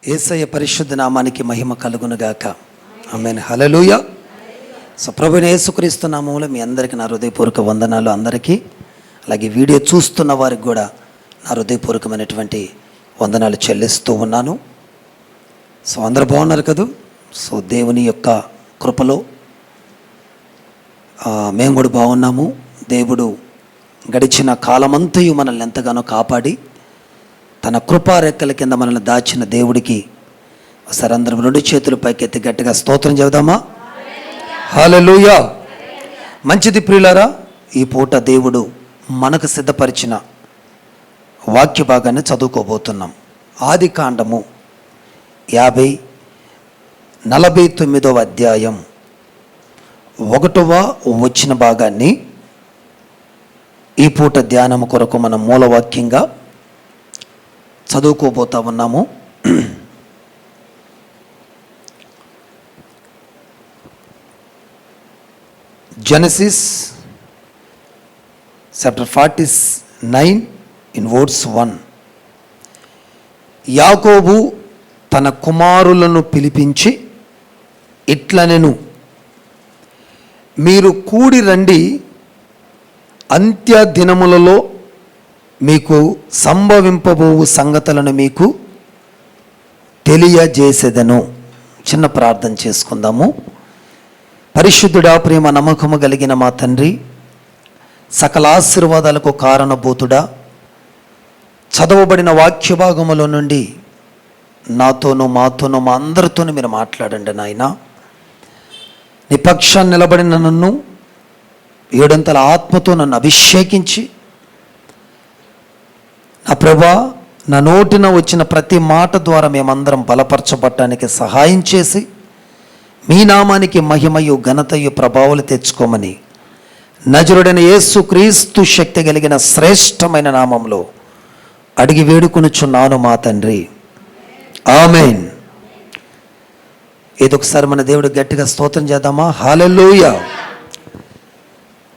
యేసయ్య పరిశుద్ధ నామానికి మహిమ కలుగునుగాక. ఆమేన్. హల్లెలూయా. సో ప్రభువైన యేసుక్రీస్తు నామములో మీ అందరికీ నా హృదయపూర్వక వందనాలు. అందరికీ, అలాగే వీడియో చూస్తున్న వారికి కూడా నా హృదయపూర్వకమైనటువంటి వందనాలు చెల్లిస్తూ ఉన్నాను. సో అందరూ బాగున్నారు కదూ? సో దేవుని యొక్క కృపలో మేము కూడా బాగున్నాము. దేవుడు గడిచిన కాలమంతయు మనల్ని ఎంతగానో కాపాడి తన కృపా రెక్కల కింద మనల్ని దాచిన దేవుడికి ఒకసారి అందరం రెండు చేతులు పైకెత్తి గట్టిగా స్తోత్రం చెబుదామా? హల్లెలూయా. మంచిది ప్రియులారా, ఈ పూట దేవుడు మనకు సిద్ధపరిచిన వాక్య భాగాన్ని చదువుకోబోతున్నాం. ఆదికాండము 49వ అధ్యాయం 1వ వచ్చిన భాగాన్ని ఈ పూట ధ్యానం కొరకు మనం మూలవాక్యంగా చదువుకోబోతా ఉన్నాము. Genesis chapter 49 in words 1. యాకోబు తన కుమారులను పిలిపించి ఇట్లనెను, మీరు కూడి రండి, అంత్య దినములలో మీకు సంభవింపబోవు సంగతులను మీకు తెలియజేసేదను. చిన్న ప్రార్థన చేసుకుందాము. పరిశుద్ధుడా, ప్రేమ నమ్మకము కలిగిన మా తండ్రి, సకల ఆశీర్వాదాలకు కారణభూతుడా, చదవబడిన వాక్య భాగములో నుండి నాతోనూ మాతోనూ మా అందరితోనూ మీరు మాట్లాడండి నాయన. నీ పక్షాన్ని నిలబడిన నన్ను ఏడంతల ఆత్మతో నన్ను అభిషేకించి నా ప్రభా, నా నోటిన వచ్చిన ప్రతి మాట ద్వారా మేమందరం బలపరచబడటానికి సహాయం చేసి మీ నామానికి మహిమయు ఘనతయు ప్రభావాలు తెచ్చుకోమని నజరుడైన యేసు క్రీస్తు శక్తి కలిగిన శ్రేష్టమైన నామంలో అడిగి వేడుకొనుచున్నాను మా తండ్రి, ఆమేన్. ఏదొకసారి మన దేవుడు గట్టిగా స్తోత్రం చేద్దామా? హల్లెలూయా.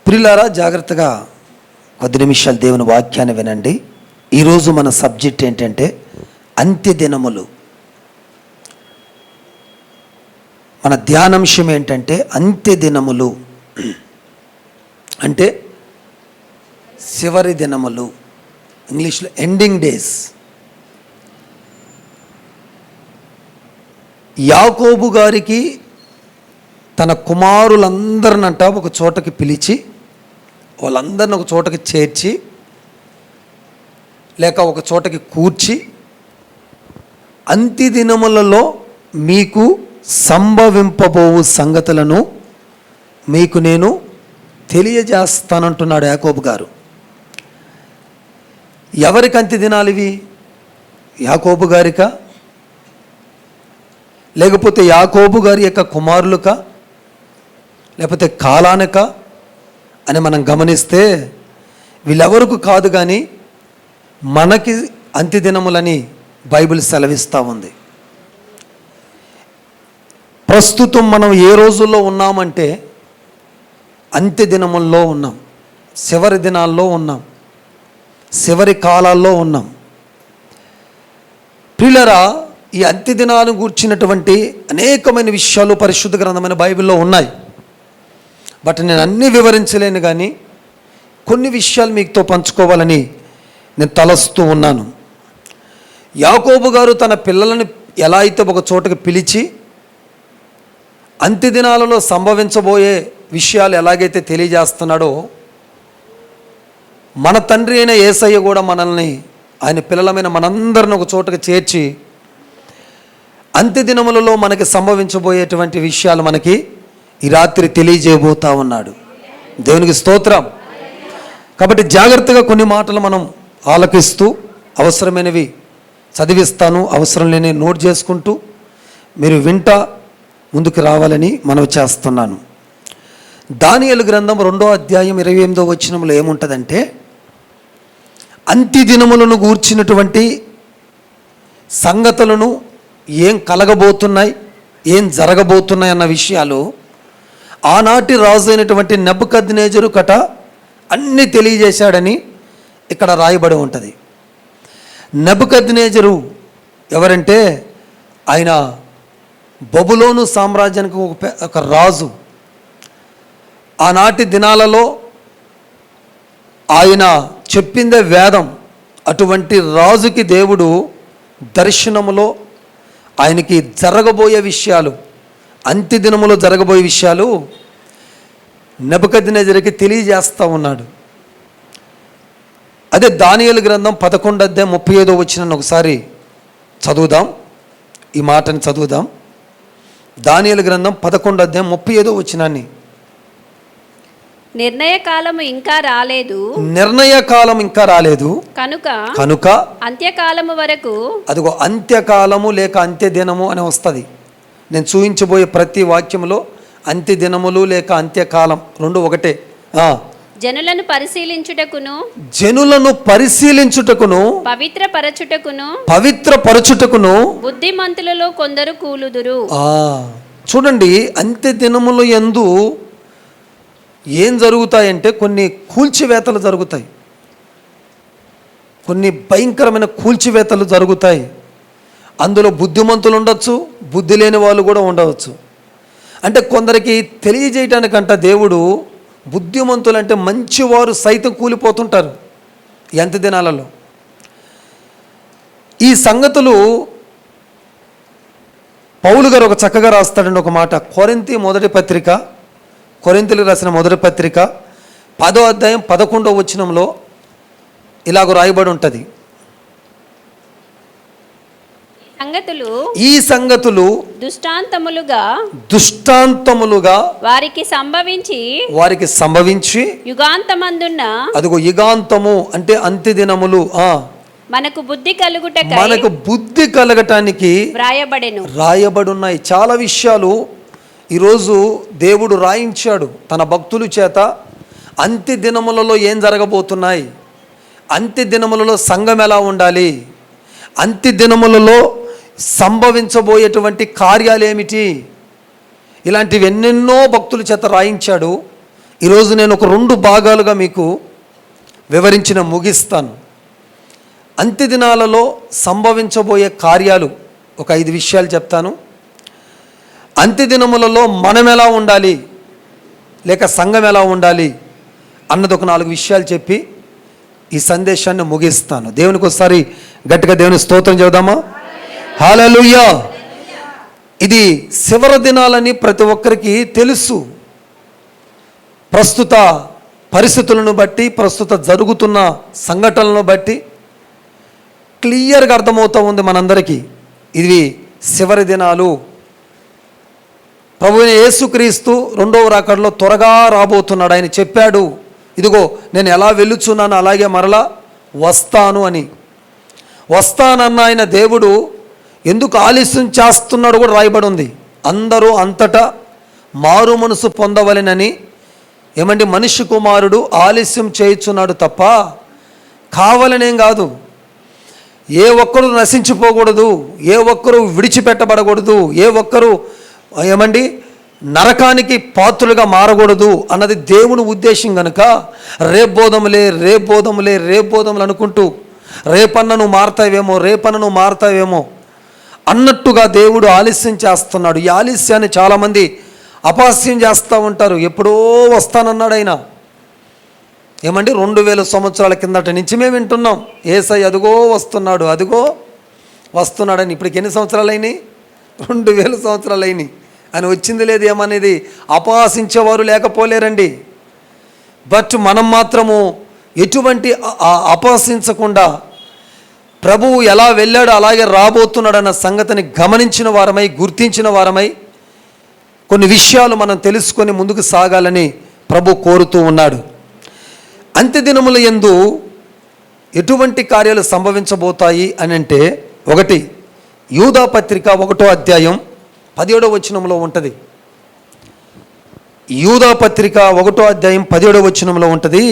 ప్రియులారా, జాగ్రత్తగా కొద్ది నిమిషాలు దేవుని వాక్యాన్ని వినండి. ఈరోజు మన సబ్జెక్ట్ ఏంటంటే అంత్య దినములు. మన ధ్యానాంశం ఏంటంటే అంత్య దినములు అంటే చివరి దినములు, ఇంగ్లీష్లో ఎండింగ్ డేస్. యాకోబు గారికి తన కుమారులందరినంట ఒక చోటకి పిలిచి, వాళ్ళందరిని ఒక చోటకి చేర్చి లేక ఒక చోటకి కూర్చి, అంత్య దినములలో మీకు సంభవింపబోవు సంగతులను మీకు నేను తెలియజేస్తానంటున్నాడు యాకోబు గారు. ఎవరికి అంత్య దినాలు ఇవి? యాకోబు గారికా, లేకపోతే యాకోబు గారి యొక్క కుమారులకా, లేకపోతే కాలానికా అని మనం గమనిస్తే వీళ్ళెవరకు కాదు, కానీ మనకి అంత్యదినములని బైబిల్ సెలవిస్తూ ఉంది. ప్రస్తుతం మనం ఏ రోజుల్లో ఉన్నామంటే అంత్యదినముల్లో ఉన్నాం, చివరి దినాల్లో ఉన్నాం, చివరి కాలాల్లో ఉన్నాం. ప్రియులారా, ఈ అంత్యదినాలను గూర్చినటువంటి అనేకమైన విషయాలు పరిశుద్ధ గ్రంథమైన బైబిల్లో ఉన్నాయి. బట్ నేను అన్నీ వివరించలేను, కానీ కొన్ని విషయాలు మీతో పంచుకోవాలని నేను తలస్తూ ఉన్నాను. యాకోబు గారు తన పిల్లలను ఎలా అయితే ఒక చోటకి పిలిచి అంత్యదినాలలో సంభవించబోయే విషయాలు ఎలాగైతే తెలియజేస్తున్నాడో, మన తండ్రి అయిన యేసయ్య కూడా మనల్ని, ఆయన పిల్లలమైన మనందరిని ఒక చోటకి చేర్చి అంత్యదినములలో మనకి సంభవించబోయేటువంటి విషయాలు మనకి ఈ రాత్రి తెలియజేయబోతా ఉన్నాడు. దేవునికి స్తోత్రం. కాబట్టి జాగ్రత్తగా కొన్ని మాటలు మనం ఆలకిస్తూ, అవసరమైనవి చదివిస్తాను, అవసరం లేని నోట్ చేసుకుంటూ మీరు వింటా ముందుకు రావాలని మనవి చేస్తున్నాను. దానియేలు గ్రంథం 2వ అధ్యాయం 28వ వచనంలో ఏముంటుందంటే, అంత్య దినములను గూర్చినటువంటి సంగతులను, ఏం కలగబోతున్నాయి, ఏం జరగబోతున్నాయి అన్న విషయాలు ఆనాటి రాజు అయినటువంటి నెబుకద్నెజరు కట అన్నీ తెలియజేశాడని ఇక్కడ రాయబడి ఉంటుంది. నెబుకద్నెజరు ఎవరంటే ఆయన బబులోను సామ్రాజ్యానికి ఒక రాజు. ఆనాటి దినాలలో ఆయన చెప్పిందే వేదం. అటువంటి రాజుకి దేవుడు దర్శనములో ఆయనకి జరగబోయే విషయాలు, అంత్య దినములో జరగబోయే విషయాలు నెబుకద్నెజరుకి తెలియజేస్తూ ఉన్నాడు. అదే దానియేలు గ్రంథం 11:35 ఒకసారి చదువుదాం. ఈ మాటని చదువుదాం. దానియేలు గ్రంథం 11:35. నిర్ణయ కాలము ఇంకా రాలేదు కనుక అంత్యకాలము వరకు, అదిగో అంత్యకాలము లేక అంత్య దినము అని వస్తుంది. నేను చూపించబోయే ప్రతి వాక్యంలో అంత్య దినములు లేక అంత్యకాలం రెండు ఒకటే. జనులను పరిశీలించుటకును పవిత్రపరచుటకును బుద్ధిమంతులలో కొందరు కూలుదురు. చూడండి, అంత్య దినముల యందు ఏం జరుగుతాయంటే కొన్ని కూల్చివేతలు జరుగుతాయి, కొన్ని భయంకరమైన కూల్చివేతలు జరుగుతాయి. అందులో బుద్ధిమంతులు ఉండొచ్చు, బుద్ధి లేని వాళ్ళు కూడా ఉండవచ్చు. అంటే కొందరికి తెలియజేయటానికంట దేవుడు బుద్ధిమంతులు అంటే మంచివారు సైతం కూలిపోతుంటారు ఈ అంత్య దినాలలో. ఈ సంగతులు పౌలు గారు ఒక చక్కగా రాస్తాడండి ఒక మాట. కొరింథీయులకు రాసిన మొదటి పత్రిక 10:11 ఇలాగ రాయబడి ఉంటుంది. ఈ సంగతులు దృష్టాంతములుగా వారికి సంభవించి యుగాంతమందున్న, అదిగో యుగాంతము అంటే అంత్య దినములు, మనకు బుద్ధి కలగటానికి రాయబడున్నాయి. చాలా విషయాలు ఈరోజు దేవుడు రాయించాడు తన భక్తుల చేత. అంత్య దినములలో ఏం జరగబోతున్నాయి, అంత్య దినములలో సంఘం ఎలా ఉండాలి, అంత్య దినములలో సంభవించబోయేటువంటి కార్యాలు ఏమిటి, ఇలాంటివి ఎన్నెన్నో భక్తుల చేత రాయించాడు. ఈరోజు నేను ఒక 2 భాగాలుగా మీకు వివరించిన ముగిస్తాను. అంత్య దినాలలో సంభవించబోయే కార్యాలు ఒక 5 విషయాలు చెప్తాను. అంత్య దినములలో మనం ఎలా ఉండాలి లేక సంఘం ఎలా ఉండాలి అన్నది ఒక 4 విషయాలు చెప్పి ఈ సందేశాన్ని ముగిస్తాను. దేవునికి ఒకసారి గట్టిగా దేవుని స్తోత్రం చెబుదామా? హల్లెలూయా. ఇది చివరి దినాలని ప్రతి ఒక్కరికి తెలుసు. ప్రస్తుత పరిస్థితులను బట్టి, ప్రస్తుత జరుగుతున్న సంఘటనలను బట్టి క్లియర్గా అర్థమవుతూ ఉంది మనందరికీ. ఇవి చివరి దినాలు. ప్రభువైన యేసుక్రీస్తు 2వ రాకడలో త్వరగా రాబోతున్నాడు. ఆయన చెప్పాడు, ఇదిగో నేను ఎలా వెళ్ళుచున్నాను అలాగే మరలా వస్తాను అని. వస్తానన్న ఆయన దేవుడు ఎందుకు ఆలస్యం చేస్తున్నాడు కూడా రాయబడి ఉంది. అందరూ అంతటా మారు మనసు పొందవలెనని మనిషి కుమారుడు ఆలస్యం చేయుచున్నాడు తప్ప కావాలనేం కాదు. ఏ ఒక్కరు నశించిపోకూడదు, ఏ ఒక్కరు విడిచిపెట్టబడకూడదు, ఏ ఒక్కరు నరకానికి పాత్రులుగా మారకూడదు అన్నది దేవుని ఉద్దేశం కనుక రేపోదములు అనుకుంటూ రేపన్న నువ్వు మారతావేమో అన్నట్టుగా దేవుడు ఆలస్యం చేస్తున్నాడు. ఈ ఆలస్యాన్ని చాలామంది అపహాస్యం చేస్తూ ఉంటారు. ఎప్పుడో వస్తానన్నాడు ఆయన. 2000 సంవత్సరాల కిందట నుంచి మేము వింటున్నాం, యేసయ్య అదిగో వస్తున్నాడని. ఇప్పటికి ఎన్ని సంవత్సరాలు అయినాయి? 2000 సంవత్సరాలు అయినాయి. అని వచ్చింది లేదు ఏమనేది అపహాసించేవారు లేకపోలేరండి. బట్ మనం మాత్రము ఎటువంటి అపహసించకుండా ప్రభువు ఎలా వెళ్ళాడో అలాగే రాబోతున్నాడన్న సంగతిని గమనించిన వారమై, గుర్తించిన వారమై కొన్ని విషయాలు మనం తెలుసుకొని ముందుకు సాగాలని ప్రభు కోరుతూ ఉన్నాడు. అంత్య దినముల యందు ఎటువంటి కార్యాలు సంభవించబోతాయి అని అంటే, 1 యూదా పత్రిక 1:17 ఉంటుంది. యూదా పత్రిక 1:17 ఉంటుంది.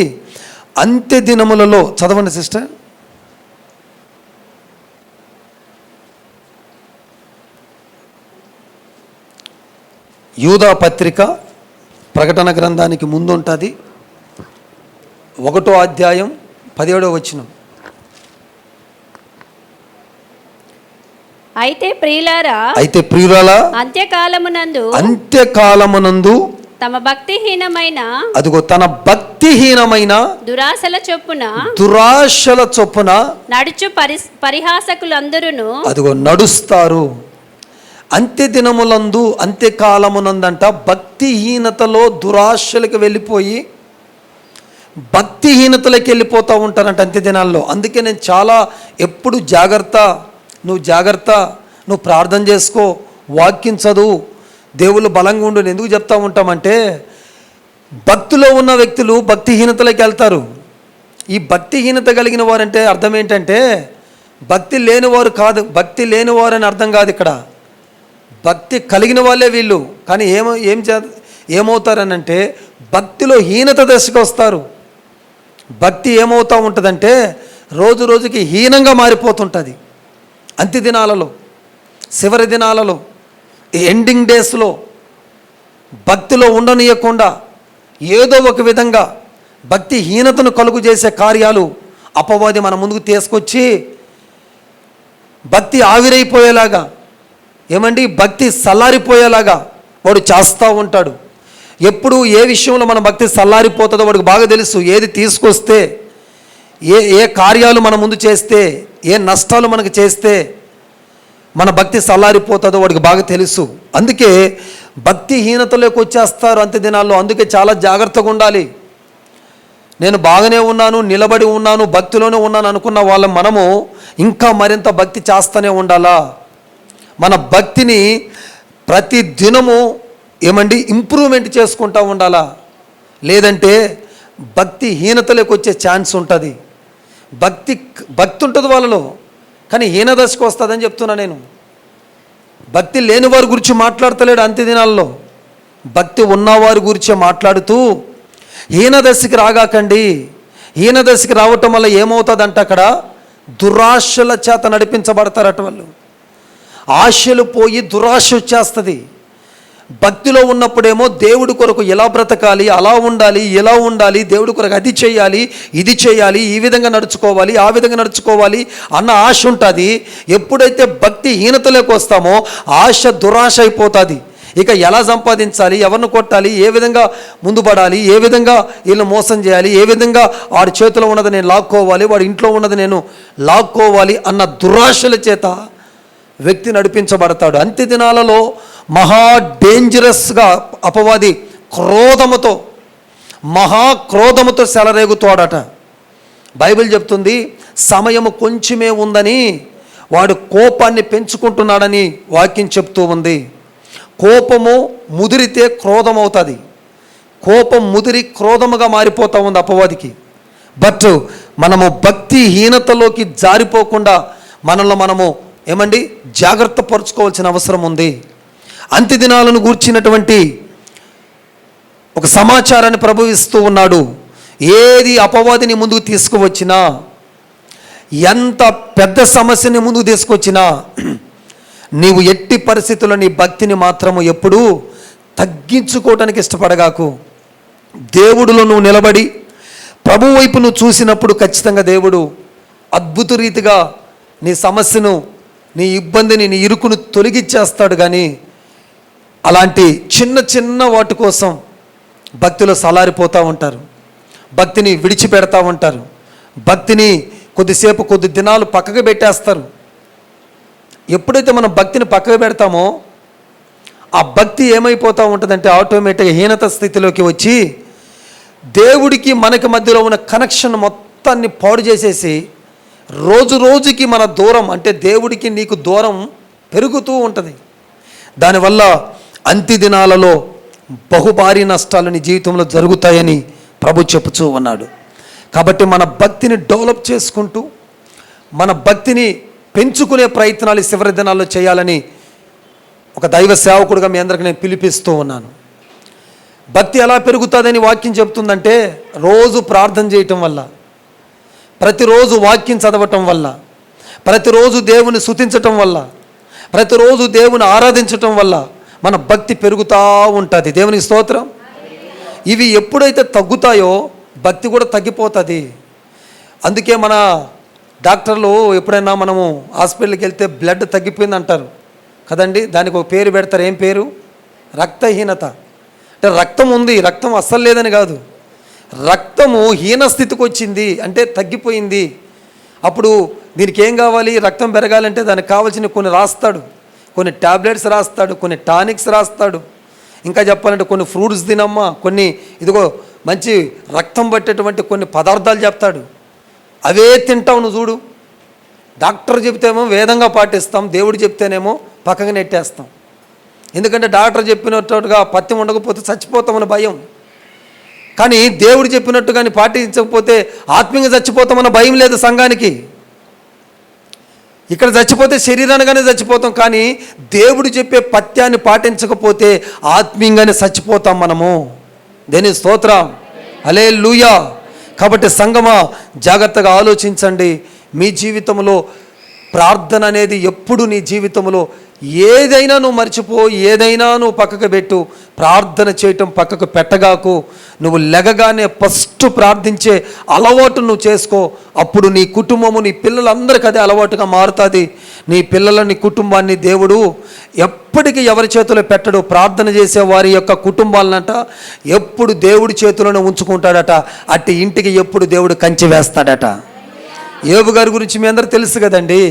అంత్య దినములలో చదవండి సిస్టర్. యూదా పత్రిక ప్రకటన గ్రంథానికి ముందు ఉంటుంది. 1:17 ఆయన అయితే ప్రియులారా, అయితే ప్రియురాలా, అంత్యకాలమునందు తమ భక్తిహీనమైన, అదిగో తన భక్తిహీనమైన దురాశల చొప్పున నడుచు పరిహాసకులందరూ అదిగో నడుస్తారు. అంత్య దినములందు, అంత్యకాలమునందంట భక్తిహీనతలో దురాశలకు వెళ్ళిపోయి భక్తిహీనతలోకి వెళ్ళిపోతూ ఉంటారంట అంత్య దినాల్లో. అందుకే నేను చాలా ఎప్పుడు జాగ్రత్త, నువ్వు ప్రార్థన చేసుకో, వాక్యం చదువు, దేవుళ్ళు బలంగా ఉండు ఎందుకు చెప్తా ఉంటామంటే, భక్తిలో ఉన్న వ్యక్తులు భక్తిహీనతలోకి వెళ్తారు. ఈ భక్తిహీనత కలిగిన వారంటే అర్థం ఏంటంటే భక్తి లేనివారు కాదు, భక్తి లేనివారు అని అర్థం కాదు ఇక్కడ. భక్తి కలిగిన వాళ్ళే వీళ్ళు. కానీ ఏమవుతారనంటే భక్తిలో హీనత దశకు వస్తారు. భక్తి ఏమవుతూ ఉంటుందంటే రోజు రోజుకి హీనంగా మారిపోతుంటుంది. అంత్య దినాలలో, చివరి దినాలలో, ఎండింగ్ డేస్లో భక్తిలో ఉండనీయకుండా ఏదో ఒక విధంగా భక్తిహీనతను కలుగు చేసే కార్యాలు అపవాది మన ముందుకు తీసుకొచ్చి భక్తి ఆవిరైపోయేలాగా, భక్తి సల్లారిపోయేలాగా వాడు చేస్తూ ఉంటాడు. ఎప్పుడు ఏ విషయంలో మన భక్తి సల్లారిపోతుందో వాడికి బాగా తెలుసు. ఏది తీసుకొస్తే, ఏ కార్యాలు మన ముందు చేస్తే, ఏ నష్టాలు మనకు చేస్తే మన భక్తి సల్లారిపోతుందో వాడికి బాగా తెలుసు. అందుకే భక్తిహీనతలోకి వచ్చేస్తారు అంత్య దినాల్లో. అందుకే చాలా జాగ్రత్తగా ఉండాలి. నేను బాగానే ఉన్నాను, నిలబడి ఉన్నాను, భక్తిలోనే ఉన్నాను అనుకున్న వాళ్ళం మనము ఇంకా మరింత భక్తి చేస్తూనే ఉండాలా. మన భక్తిని ప్రతి దినము ఇంప్రూవ్మెంట్ చేసుకుంటూ ఉండాలా. లేదంటే భక్తిహీనతలోకి వచ్చే ఛాన్స్ ఉంటుంది. భక్తి ఉంటుంది వాళ్ళలో, కానీ హీనదశకు వస్తుందని చెప్తున్నా నేను. భక్తి లేని వారి గురించి మాట్లాడతలేడు అంత్య దినాల్లో, భక్తి ఉన్నవారి గురించే మాట్లాడుతూ హీనదశకి రాగాకండి. హీనదశకి రావటం వల్ల ఏమవుతుందంటే అక్కడ దురాశల చేత నడిపించబడతారట వాళ్ళు. ఆశలు పోయి దురాశ వచ్చేస్తుంది. భక్తిలో ఉన్నప్పుడేమో దేవుడి కొరకు ఎలా బ్రతకాలి, అలా ఉండాలి, ఎలా ఉండాలి, దేవుడి కొరకు అది చేయాలి, ఇది చేయాలి, ఈ విధంగా నడుచుకోవాలి, ఆ విధంగా నడుచుకోవాలి అన్న ఆశ ఉంటుంది. ఎప్పుడైతే భక్తిహీనతలోకి వస్తామో ఆశ దురాశ అయిపోతుంది. ఇక ఎలా సంపాదించాలి, ఎవరిని కొట్టాలి, ఏ విధంగా ముందు పడాలి, ఏ విధంగా వీళ్ళని మోసం చేయాలి, ఏ విధంగా వాడి చేతిలో ఉన్నది నేను లాక్కోవాలి, వాడి ఇంట్లో ఉన్నది నేను లాక్కోవాలి అన్న దురాశల చేత వ్యక్తి నడిపించబడతాడు. అంత్య దినాలలో మహా డేంజరస్గా అపవాది మహాక్రోధముతో సెలరేగుతాడట. బైబిల్ చెప్తుంది సమయము కొంచెమే ఉందని వాడు కోపాన్ని పెంచుకుంటున్నాడని వాక్యం చెప్తూ ఉంది. కోపము ముదిరితే క్రోధం అవుతుంది. కోపం ముదిరి క్రోధముగా మారిపోతూ ఉంది అపవాదికి. బట్ మనము భక్తిహీనతలోకి జారిపోకుండా మనల్ని మనము జాగ్రత్త పరుచుకోవాల్సిన అవసరం ఉంది. అంత్య దినాలను గూర్చినటువంటి ఒక సమాచారాన్ని ప్రభువిస్తూ ఉన్నాడు. ఏది అపవాదిని ముందుకు తీసుకువచ్చినా, ఎంత పెద్ద సమస్యని ముందుకు తీసుకొచ్చినా నీవు ఎట్టి పరిస్థితుల్లో నీ భక్తిని మాత్రము ఎప్పుడూ తగ్గించుకోవటానికి ఇష్టపడగాకు. దేవుడిలో నువ్వు నిలబడి ప్రభు వైపు నువ్వు చూసినప్పుడు ఖచ్చితంగా దేవుడు అద్భుత రీతిగా నీ సమస్యను, నీ ఇబ్బందిని, నీ ఇరుకును తొలగించేస్తాడు. కానీ అలాంటి చిన్న చిన్న వాటి కోసం భక్తిలో సలారిపోతూ ఉంటారు, భక్తిని విడిచిపెడతా ఉంటారు, భక్తిని కొద్దిసేపు కొద్ది దినాలు పక్కకు పెట్టేస్తారు. ఎప్పుడైతే మనం భక్తిని పక్కకు పెడతామో ఆ భక్తి ఏమైపోతూ ఉంటుందంటే ఆటోమేటిక్గా హీనత స్థితిలోకి వచ్చి దేవుడికి మనకి మధ్యలో ఉన్న కనెక్షన్ మొత్తాన్ని పాడు చేసేసి రోజు రోజుకి మన దూరం, అంటే దేవుడికి నీకు దూరం పెరుగుతూ ఉంటుంది. దానివల్ల అంత్య దినాలలో బహుభారీ నష్టాలు నీ జీవితంలో జరుగుతాయని ప్రభు చెప్పుచూ ఉన్నాడు. కాబట్టి మన భక్తిని డెవలప్ చేసుకుంటూ మన భక్తిని పెంచుకునే ప్రయత్నాలు చివరి దినాల్లో చేయాలని ఒక దైవ సేవకుడిగా మీ అందరికీ నేను పిలిపిస్తూ ఉన్నాను. భక్తి ఎలా పెరుగుతుందని వాక్యం చెప్తుందంటే రోజు ప్రార్థన చేయటం వల్ల, ప్రతిరోజు వాక్యం చదవటం వల్ల, ప్రతిరోజు దేవుని స్తుతించటం వల్ల, ప్రతిరోజు దేవుని ఆరాధించటం వల్ల మన భక్తి పెరుగుతూ ఉంటుంది. దేవునికి స్తోత్రం. ఇవి ఎప్పుడైతే తగ్గుతాయో భక్తి కూడా తగ్గిపోతుంది. అందుకే మన డాక్టర్లు ఎప్పుడైనా మనము హాస్పిటల్కి వెళ్తే బ్లడ్ తగ్గిపోయింది అంటారు కదండి, దానికి ఒక పేరు పెడతారు. ఏం పేరు? రక్తహీనత. అంటే రక్తం ఉంది, రక్తం అస్సలు లేదని కాదు, రక్తము హీనస్థితికి వచ్చింది అంటే తగ్గిపోయింది. అప్పుడు దీనికి ఏం కావాలి? రక్తం పెరగాలంటే దానికి కావాల్సిన కొన్ని రాస్తాడు, కొన్ని ట్యాబ్లెట్స్ రాస్తాడు, కొన్ని టానిక్స్ రాస్తాడు, ఇంకా చెప్పాలంటే కొన్ని ఫ్రూట్స్ తినమ్మా, కొన్ని ఇదిగో మంచి రక్తం పట్టేటువంటి కొన్ని పదార్థాలు చెప్తాడు. అవే తింటావు నువ్వు చూడు. డాక్టర్ చెప్తేమో వేదంగా పాటిస్తాం, దేవుడు చెప్తేనేమో పక్కగా నెట్టేస్తాం. ఎందుకంటే డాక్టర్ చెప్పినట్టుగా పత్యం ఉండకపోతే చచ్చిపోతామని భయం. కానీ దేవుడు చెప్పినట్టుగాని పాటించకపోతే ఆత్మీయంగా చచ్చిపోతామన్న భయం లేదు సంఘానికి. ఇక్కడ చచ్చిపోతే శరీరానిగానే చచ్చిపోతాం, కానీ దేవుడు చెప్పే పత్యాన్ని పాటించకపోతే ఆత్మీయంగానే చచ్చిపోతాం మనము. దేని స్తోత్రం, హల్లెలూయా. కాబట్టి సంగమా, జాగ్రత్తగా ఆలోచించండి. మీ జీవితంలో ప్రార్థన అనేది ఎప్పుడు నీ జీవితంలో ఏదైనా నువ్వు మర్చిపో, ఏదైనా నువ్వు పక్కకు పెట్టు, ప్రార్థన చేయటం పక్కకు పెట్టగాకు. నువ్వు లెగగానే ఫస్ట్ ప్రార్థించే అలవాటు నువ్వు చేసుకో. అప్పుడు నీ కుటుంబము, నీ పిల్లలందరికీ అదే అలవాటుగా మారుతుంది. నీ పిల్లల, నీ కుటుంబాన్ని దేవుడు ఎప్పటికీ ఎవరి చేతిలో పెట్టడు. ప్రార్థన చేసే వారి యొక్క కుటుంబాలనంట ఎప్పుడు దేవుడి చేతిలోనే ఉంచుకుంటాడట. అట్టి ఇంటికి ఎప్పుడు దేవుడు కంచె వేస్తాడట. యోబు గారి గురించి మీ అందరూ తెలుసు కదండి.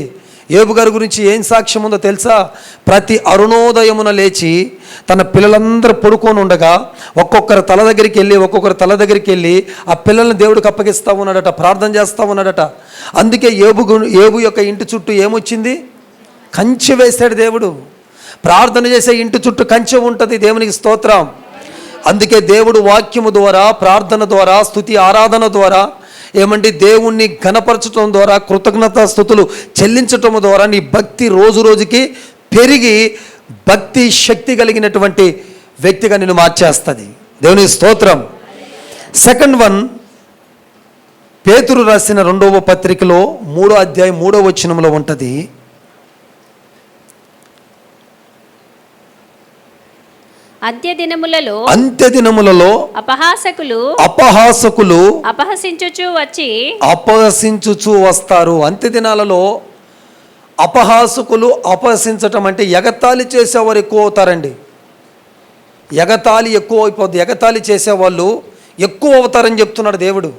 యోబు గారి గురించి ఏం సాక్ష్యం ఉందో తెలుసా? ప్రతి అరుణోదయమున లేచి తన పిల్లలందరూ పడుకొని ఉండగా ఒక్కొక్కరి తల దగ్గరికి వెళ్ళి ఆ పిల్లల్ని దేవుడికి అప్పగిస్తూ ఉన్నాడట, ప్రార్థన చేస్తూ ఉన్నాడట. అందుకే యోబు యొక్క ఇంటి చుట్టూ ఏమొచ్చింది? కంచె వేశాడు దేవుడు. ప్రార్థన చేసే ఇంటి చుట్టూ కంచె ఉంటుంది. దేవునికి స్తోత్రం. అందుకే దేవుడు వాక్యము ద్వారా, ప్రార్థన ద్వారా, స్తుతి ఆరాధన ద్వారా ఏమండి దేవుణ్ణి ఘనపరచడం ద్వారా, కృతజ్ఞతా స్తుతులు చెల్లించటం ద్వారా నీ భక్తి రోజు రోజుకి పెరిగి భక్తి శక్తి కలిగినటువంటి వ్యక్తిగా నిన్ను మార్చేస్తుంది. దేవుని స్తోత్రం. సెకండ్ వన్, పేతురు రాసిన 2వ పత్రికలో 3వ అధ్యాయం 3వ వచనంలో ఉంటుంది. అంత్య దినములలో అపహాసకులు అపహసించుచు వస్తారు. అంత్య దినాలలో అపహాసకులు అపహసించటం అంటే ఎగతాళి చేసేవారు ఎక్కువ అవుతారండి. ఎగతాళి ఎక్కువ అయిపోద్ది. ఎగతాళి చేసేవాళ్ళు ఎక్కువ అవుతారని చెప్తున్నాడు దేవుడు.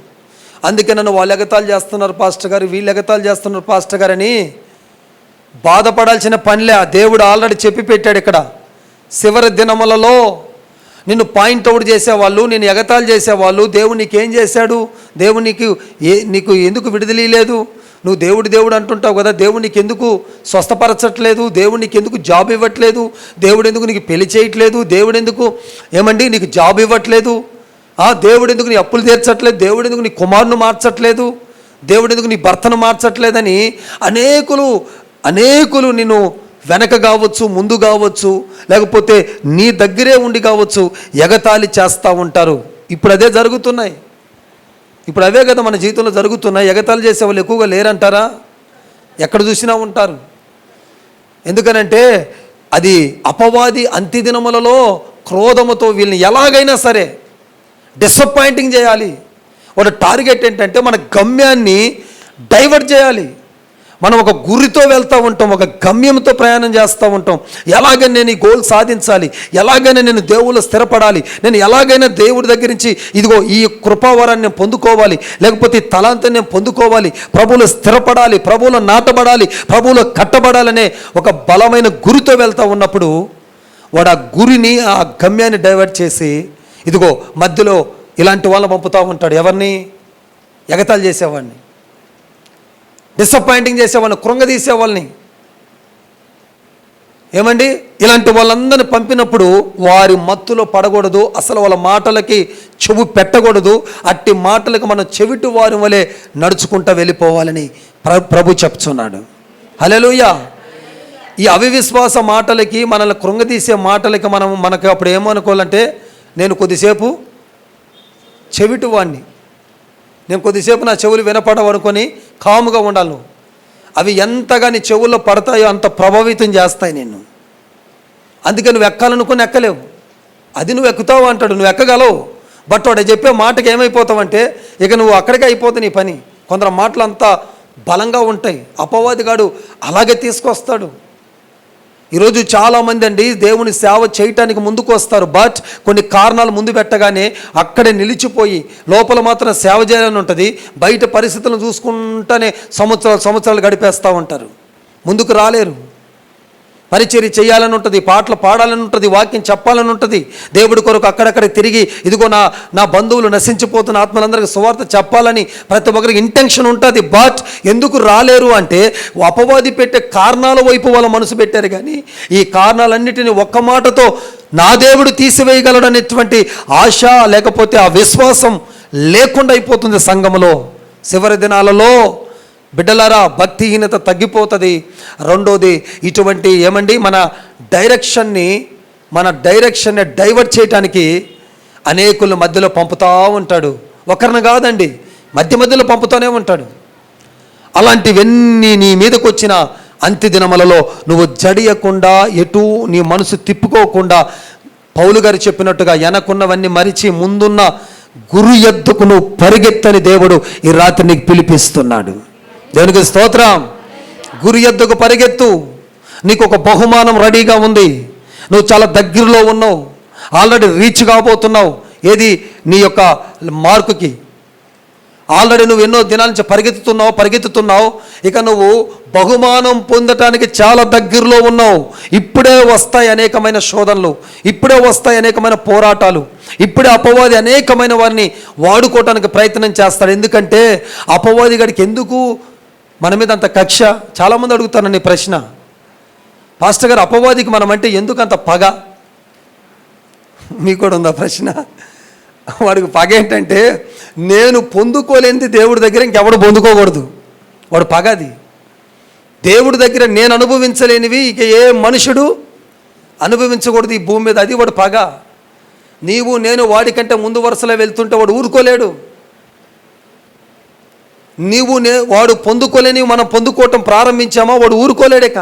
అందుకే నన్ను వాళ్ళు ఎగతాళి చేస్తున్నారు పాస్టర్ గారు, వీళ్ళు ఎగతాళి చేస్తున్నారు పాస్టర్ గారు అని బాధపడాల్సిన పనిలే. దేవుడు ఆల్రెడీ చెప్పి పెట్టాడు. ఇక్కడ చివరి దినములలో నిన్ను పాయింట్అవుట్ చేసేవాళ్ళు, నేను ఎగతాళి చేసేవాళ్ళు, దేవుడు నీకేం చేశాడు, దేవుడు నీకు ఎందుకు విడుదల లేదు, నువ్వు దేవుడు అంటుంటావు కదా, దేవుడు నీకు ఎందుకు స్వస్థపరచట్లేదు, దేవుడు నీకు ఎందుకు జాబ్ ఇవ్వట్లేదు, దేవుడు ఎందుకు నీకు పెళ్లి చేయట్లేదు, దేవుడు ఎందుకు నీకు జాబ్ ఇవ్వట్లేదు, దేవుడు ఎందుకు నీ అప్పులు తీర్చట్లేదు, దేవుడు ఎందుకు నీ కుమారుని మార్చట్లేదు, దేవుడు ఎందుకు నీ భర్తను మార్చట్లేదని అనేకులు నిన్ను వెనక కావచ్చు, ముందు కావచ్చు, లేకపోతే నీ దగ్గరే ఉండి కావచ్చు ఎగతాళి చేస్తూ ఉంటారు. ఇప్పుడు అదే జరుగుతున్నాయి. ఇప్పుడు అవే కదా మన జీవితంలో జరుగుతున్నాయి. ఎగతాళి చేసే వాళ్ళు ఎక్కువగా లేరంటారా? ఎక్కడ చూసినా ఉంటారు. ఎందుకనంటే అది అపవాది అంత్యదినములలో క్రోధముతో వీళ్ళని ఎలాగైనా సరే డిసప్పాయింటింగ్ చేయాలి. వాడు టార్గెట్ ఏంటంటే మన గమ్యాన్ని డైవర్ట్ చేయాలి. మనం ఒక గురితో వెళ్తూ ఉంటాం, ఒక గమ్యంతో ప్రయాణం చేస్తూ ఉంటాం. ఎలాగైనా నేను ఈ గోల్ సాధించాలి, ఎలాగైనా నేను దేవుళ్ళు స్థిరపడాలి, నేను ఎలాగైనా దేవుడి దగ్గర నుంచి ఇదిగో ఈ కృపావరాన్ని నేను పొందుకోవాలి, లేకపోతే ఈ తలాంతాన్ని నేను పొందుకోవాలి, ప్రభువులో స్థిరపడాలి, ప్రభువులో నాటబడాలి, ప్రభువులో కట్టబడాలనే ఒక బలమైన గురితో వెళ్తూ ఉన్నప్పుడు వాడు ఆ గురిని, ఆ గమ్యాన్ని డైవర్ట్ చేసి ఇదిగో మధ్యలో ఇలాంటి వాళ్ళని పంపుతూ ఉంటాడు. ఎవరిని? ఎగతాళి చేసేవాడిని, డిసప్పాయింటింగ్ చేసేవాళ్ళని, కృంగదీసేవాళ్ళని. ఏమండి, ఇలాంటి వాళ్ళందరినీ పంపినప్పుడు వారి మత్తులో పడకూడదు, అసలు వాళ్ళ మాటలకి చెవు పెట్టకూడదు. అట్టి మాటలకు మనం చెవిటి వారి వలె నడుచుకుంటూ వెళ్ళిపోవాలని ప్రభు చెప్తున్నాడు. హల్లెలూయా. ఈ అవివిశ్వాస మాటలకి, మనల్ని కృంగదీసే మాటలకి మనకు అప్పుడు ఏమనుకోవాలంటే, నేను కొద్దిసేపు చెవిటి వాడిని, నేను కొద్దిసేపు నా చెవులు వినపడవనుకొని కాముగా ఉండాలి. అవి ఎంతగా నీ చెవుల్లో పడతాయో అంత ప్రభావితం చేస్తాయి నిన్ను. అందుకే నువ్వు ఎక్కాలనుకుని ఎక్కలేవు. అది నువ్వు ఎక్కుతావు అంటాడు, నువ్వు ఎక్కగలవు. బట్ వాడు చెప్పే మాటకి ఏమైపోతావంటే ఇక నువ్వు అక్కడికే అయిపోతుంది నీ పని. కొందరు మాటలు అంతా బలంగా ఉంటాయి. అపవాదిగాడు అలాగే తీసుకొస్తాడు. ఈరోజు చాలామంది అండి దేవుని సేవ చేయటానికి ముందుకు వస్తారు, బట్ కొన్ని కారణాలు ముందు పెట్టగానే అక్కడే నిలిచిపోయి లోపల మాత్రం సేవ చేయాలని ఉంటుంది, బయట పరిస్థితులను చూసుకుంటూనే సంవత్సరాలు గడిపేస్తూ ఉంటారు, ముందుకు రాలేరు. పరిచర్య చేయాలని ఉంటుంది, పాటలు పాడాలని ఉంటుంది, వాక్యం చెప్పాలని ఉంటుంది, దేవుడి కొరకు అక్కడక్కడ తిరిగి ఇదిగో నా బంధువులు నశించిపోతున్న ఆత్మలందరికీ సువార్త చెప్పాలని ప్రతి ఒక్కరికి ఇంటెన్షన్ ఉంటుంది. బట్ ఎందుకు రాలేరు అంటే అపవాది పెట్టే కారణాల వైపు వాళ్ళ మనసు పెట్టారు. కానీ ఈ కారణాలన్నిటినీ ఒక్క మాటతో నా దేవుడు తీసివేయగలడు అనేటువంటి ఆశ లేకపోతే ఆ విశ్వాసం లేకుండా అయిపోతుంది సంఘములో. చివరి దినాలలో బిడ్డలారా భక్తిహీనత తగ్గిపోతుంది. రెండోది ఇటువంటి మన డైరెక్షన్ని డైవర్ట్ చేయడానికి అనేకుల మధ్యలో పంపుతూ ఉంటాడు. ఒకరిని కాదండి, మధ్యలో పంపుతూనే ఉంటాడు. అలాంటివన్నీ నీ మీదకి వచ్చిన అంత్య దినములలో నువ్వు జడియకుండా ఎటు నీ మనసు తిప్పుకోకుండా పౌలు గారు చెప్పినట్టుగా వెనకున్నవన్నీ మరిచి ముందున్న గురు ఎద్దుకు నువ్వు పరిగెత్తని దేవుడు ఈ రాత్రి నీకు పిలిపిస్తున్నాడు. దేవునికి స్తోత్రం. గురి ఎద్దుకు పరిగెత్తు, నీకు ఒక బహుమానం రెడీగా ఉంది. నువ్వు చాలా దగ్గరలో ఉన్నావు, ఆల్రెడీ రీచ్ కాబోతున్నావు. ఏది నీ యొక్క మార్కుకి ఆల్రెడీ నువ్వు ఎన్నో దినాల నుంచి పరిగెత్తుతున్నావు. ఇక నువ్వు బహుమానం పొందటానికి చాలా దగ్గరలో ఉన్నావు. ఇప్పుడే వస్తాయి అనేకమైన శోధనలు, ఇప్పుడే వస్తాయి అనేకమైన పోరాటాలు, ఇప్పుడే అపవాది అనేకమైన వారిని వాడుకోవటానికి ప్రయత్నం చేస్తాడు. ఎందుకంటే అపవాది గడికి ఎందుకు మన మీద అంత కక్ష? చాలామంది అడుగుతానని ప్రశ్న, పాస్టర్ గారు అపవాదికి మనం అంటే ఎందుకు అంత పగ? మీకు కూడా ఉందా ప్రశ్న? వాడికి పగ ఏంటంటే నేను పొందుకోలేనిది దేవుడి దగ్గర ఇంకెవడు పొందుకోకూడదు, వాడు పగది. దేవుడి దగ్గర నేను అనుభవించలేనివి ఇక ఏ మనుషుడు అనుభవించకూడదు ఈ భూమి మీద, అది వాడు పగ. నీవు నేను వాడికంటే ముందు వరుసలో వెళ్తుంటే వాడు ఊరుకోలేడు. వాడు పొందుకోలేని మనం పొందుకోవటం ప్రారంభించామా వాడు ఊరుకోలేడేక.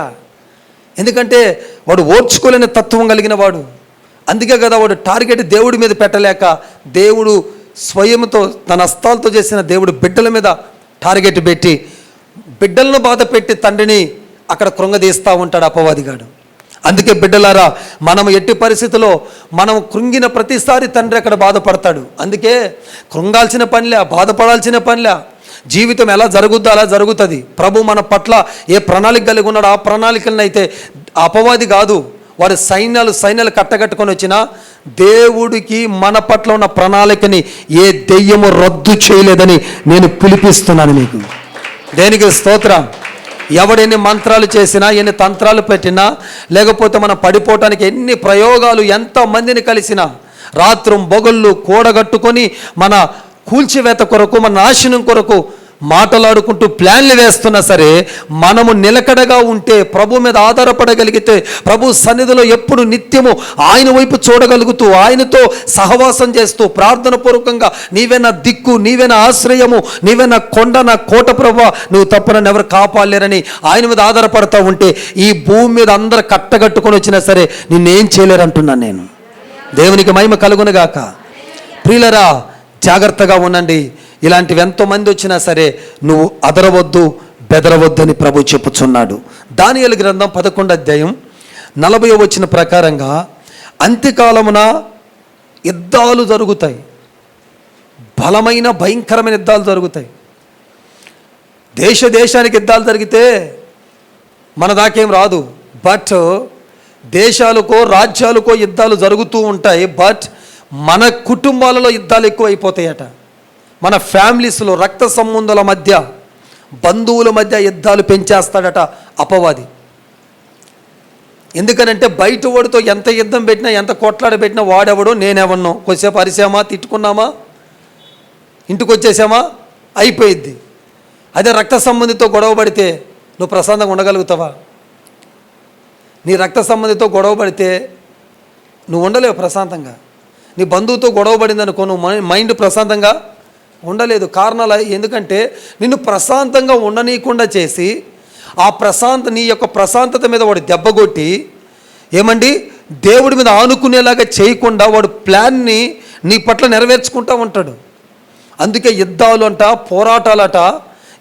ఎందుకంటే వాడు ఓర్చుకోలేని తత్వం కలిగిన వాడు. అందుకే కదా వాడు టార్గెట్ దేవుడి మీద పెట్టలేక దేవుడు స్వయంతో తన హస్తాలతో చేసిన దేవుడు బిడ్డల మీద టార్గెట్ పెట్టి బిడ్డలను బాధ పెట్టి తండ్రిని అక్కడ కృంగదీస్తూ ఉంటాడు అపవాదిగాడు. అందుకే బిడ్డలారా, మనం ఎట్టి పరిస్థితుల్లో మనం కృంగిన ప్రతిసారి తండ్రి అక్కడ బాధపడతాడు. అందుకే కృంగాల్సిన పనిలే, బాధపడాల్సిన పనిలే. జీవితం ఎలా జరుగుద్దో అలా జరుగుతుంది. ప్రభు మన పట్ల ఏ ప్రణాళిక కలిగి ఉన్నాడో ఆ ప్రణాళికలను అయితే అపవాది కాదు, వారి సైన్యాలు కట్టగట్టుకొని వచ్చినా దేవుడికి మన పట్ల ఉన్న ప్రణాళికని ఏ దెయ్యము రద్దు చేయలేదని నేను పిలిపిస్తున్నాను మీకు. దేనికి స్తోత్రం. ఎవడెన్ని మంత్రాలు చేసినా, ఎన్ని తంత్రాలు పెట్టినా, లేకపోతే మనం పడిపోవటానికి ఎన్ని ప్రయోగాలు ఎంతమందిని కలిసినా, రాత్రం బొగళ్ళు కూడగట్టుకొని మన కూల్చివేత కొరకు, మన నాశనం కొరకు మాటలాడుకుంటూ ప్లాన్లు వేస్తున్నా సరే, మనము నిలకడగా ఉంటే, ప్రభు మీద ఆధారపడగలిగితే, ప్రభు సన్నిధిలో ఎప్పుడు నిత్యము ఆయన వైపు చూడగలుగుతూ, ఆయనతో సహవాసం చేస్తూ, ప్రార్థన పూర్వకంగా నీవే నా దిక్కు, నీవే నా ఆశ్రయము, నీవే నా కొండ, నా కోట ప్రభువా, నువ్వు తప్ప నన్ను ఎవరు కాపాడలేరని ఆయన మీద ఆధారపడతా ఉంటే, ఈ భూమి మీద అందరు కట్టగట్టుకొని వచ్చినా సరే నిన్నేం చేయలేరంటున్నాను నేను. దేవునికి మహిమ కలుగునుగాక. ప్రియులరా, జాగ్రత్తగా ఉండండి. ఇలాంటివి ఎంతోమంది వచ్చినా సరే నువ్వు అదరవద్దు, బెదరవద్దు అని ప్రభు చెప్పుచున్నాడు. దానియేలు గ్రంథం 11వ అధ్యాయం 40వ వచనం ప్రకారంగా అంత్యకాలమున యుద్ధాలు జరుగుతాయి, బలమైన భయంకరమైన యుద్ధాలు జరుగుతాయి. దేశానికి యుద్ధాలు జరిగితే మన దాకేం రాదు, బట్ దేశాలకో రాజ్యాలకో యుద్ధాలు జరుగుతూ ఉంటాయి. బట్ మన కుటుంబాలలో యుద్ధాలు ఎక్కువ అయిపోతాయట. మన ఫ్యామిలీస్లో రక్త సంబంధాల మధ్య, బంధువుల మధ్య యుద్ధాలు పెంచేస్తాడట అపవాది. ఎందుకనంటే బయట వాడితో ఎంత యుద్ధం పెట్టినా, ఎంత కొట్లాడ పెట్టినా వాడెవడో నేనెవన్నో, కొద్దిసేపు అరిసామా, తిట్టుకున్నామా, ఇంటికి వచ్చేసామా, అయిపోయిద్ది. అదే రక్త సంబంధితో గొడవ పడితే నువ్వు ప్రశాంతంగా ఉండగలుగుతావా? నీ రక్త సంబంధితో గొడవ పడితే నువ్వు ఉండలేవు ప్రశాంతంగా. నీ బంధువుతో గొడవ పడింది అనుకో, నువ్వు మైండ్ ప్రశాంతంగా ఉండలేదు. కారణాలు ఎందుకంటే నిన్ను ప్రశాంతంగా ఉండనీయకుండా చేసి నీ యొక్క ప్రశాంతత మీద వాడు దెబ్బగొట్టి దేవుడి మీద ఆనుకునేలాగా చేయకుండా వాడు ప్లాన్ని నీ పట్ల నెరవేర్చుకుంటూ ఉంటాడు. అందుకే యుద్ధాలు అంట, పోరాటాలట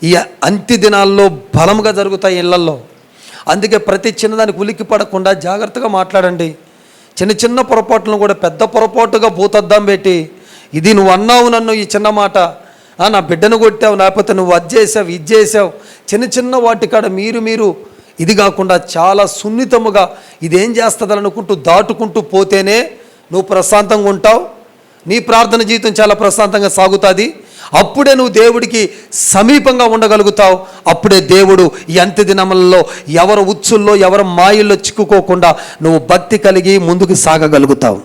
ఈ అంత్య దినాల్లో బలంగా జరుగుతాయి ఇళ్లల్లో. అందుకే ప్రతి చిన్నదానికి ఉలిక్కి పడకుండా జాగ్రత్తగా మాట్లాడండి. చిన్న చిన్న పొరపాట్లను కూడా పెద్ద పొరపాటుగా భూతద్దం పెట్టి, ఇది నువ్వు అన్నావు నన్ను ఈ చిన్న మాట, నా బిడ్డను కొట్టావు, లేకపోతే నువ్వు అది చేసావు ఇది చేసావు, చిన్న చిన్న వాటికాడ మీరు ఇది కాకుండా చాలా సున్నితముగా ఇదేం చేస్తుందని అనుకుంటూ దాటుకుంటూ పోతేనే నువ్వు ప్రశాంతంగా ఉంటావు. నీ ప్రార్థన జీవితం చాలా ప్రశాంతంగా సాగుతుంది. అప్పుడే నువ్వు దేవుడికి సమీపంగా ఉండగలుగుతావు. అప్పుడే దేవుడు ఈ అంత్య దినములలో ఎవరు ఉచ్చుల్లో ఎవరు మాయల్లో చిక్కుకోకుండా నువ్వు భక్తి కలిగి ముందుకు సాగగలుగుతావు.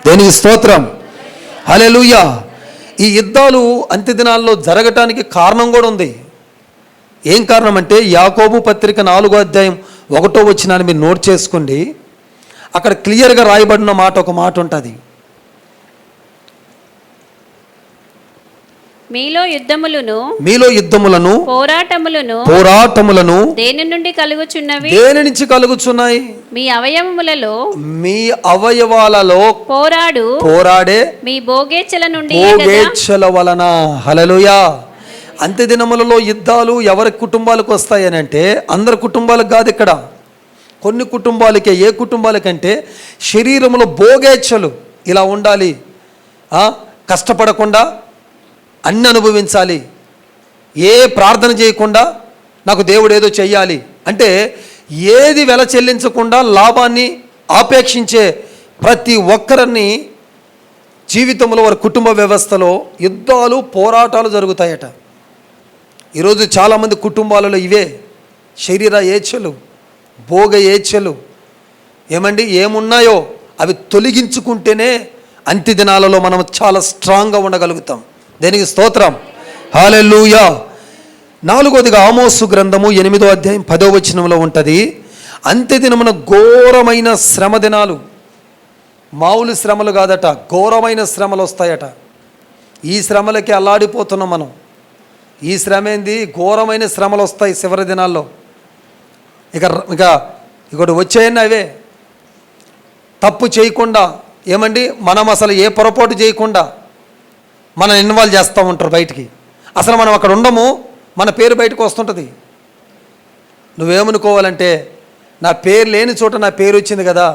దేనికి స్తోత్రం, హల్లెలూయా. ఈ యుద్ధాలు అంత్య దినాల్లో జరగటానికి కారణం కూడా ఉంది. ఏం కారణం అంటే యాకోబు పత్రిక 4వ అధ్యాయం 1వ వచనాన్ని మీరు నోట్ చేసుకోండి. అక్కడ క్లియర్గా రాయబడిన మాట ఒక మాట ఉంటుంది. మీలో యుద్ధములను పోరాటములను దేని నుంచి కలుగుచున్నాయి? మీ అవయవాలలో పోరాడే మీ భోగేచ్ఛల వలన. హల్లెలూయా. అంత్య దినములలో యుద్ధాలు ఎవరి కుటుంబాలకు వస్తాయని అంటే అందరి కుటుంబాలకు కాదు. ఇక్కడ కొన్ని కుటుంబాలకే. ఏ కుటుంబాలకంటే శరీరంలో భోగేచ్ఛలు ఇలా ఉండాలి, కష్టపడకుండా అన్ని అనుభవించాలి, ఏ ప్రార్థన చేయకుండా నాకు దేవుడు ఏదో చెయ్యాలి అంటే, ఏది వెల చెల్లించకుండా లాభాన్ని ఆపేక్షించే ప్రతి ఒక్కరిని జీవితంలో వారి కుటుంబ వ్యవస్థలో యుద్ధాలు పోరాటాలు జరుగుతాయట. ఈరోజు చాలామంది కుటుంబాలలో ఇవే శరీర ఏచ్ఛలు, భోగ ఏచ్ఛలు ఏమున్నాయో అవి తొలగించుకుంటేనే అంత్య దినాలలో మనం చాలా స్ట్రాంగ్గా ఉండగలుగుతాం. దేనికి స్తోత్రం, హల్లెలూయా. 4వదిగా ఆమోసు గ్రంథము 8వ అధ్యాయం 10వ వచనంలో ఉంటుంది. అంత్య దినమున ఘోరమైన శ్రమ దినాలు, మామూలు శ్రమలు కాదట, ఘోరమైన శ్రమలు వస్తాయట. ఈ శ్రమలకి అల్లాడిపోతున్నాం మనం. ఈ శ్రమ ఏంది? ఘోరమైన శ్రమలు వస్తాయి చివరి దినాల్లో. ఇక వచ్చాయన్న అవే. తప్పు చేయకుండా మనం అసలు ఏ పొరపాటు చేయకుండా మనం ఇన్వాల్వ్ చేస్తూ ఉంటారు బయటికి. అసలు మనం అక్కడ ఉండము, మన పేరు బయటకు వస్తుంటుంది. నువ్వేమనుకోవాలంటే, నా పేరు లేని చోట నా పేరు వచ్చింది కదా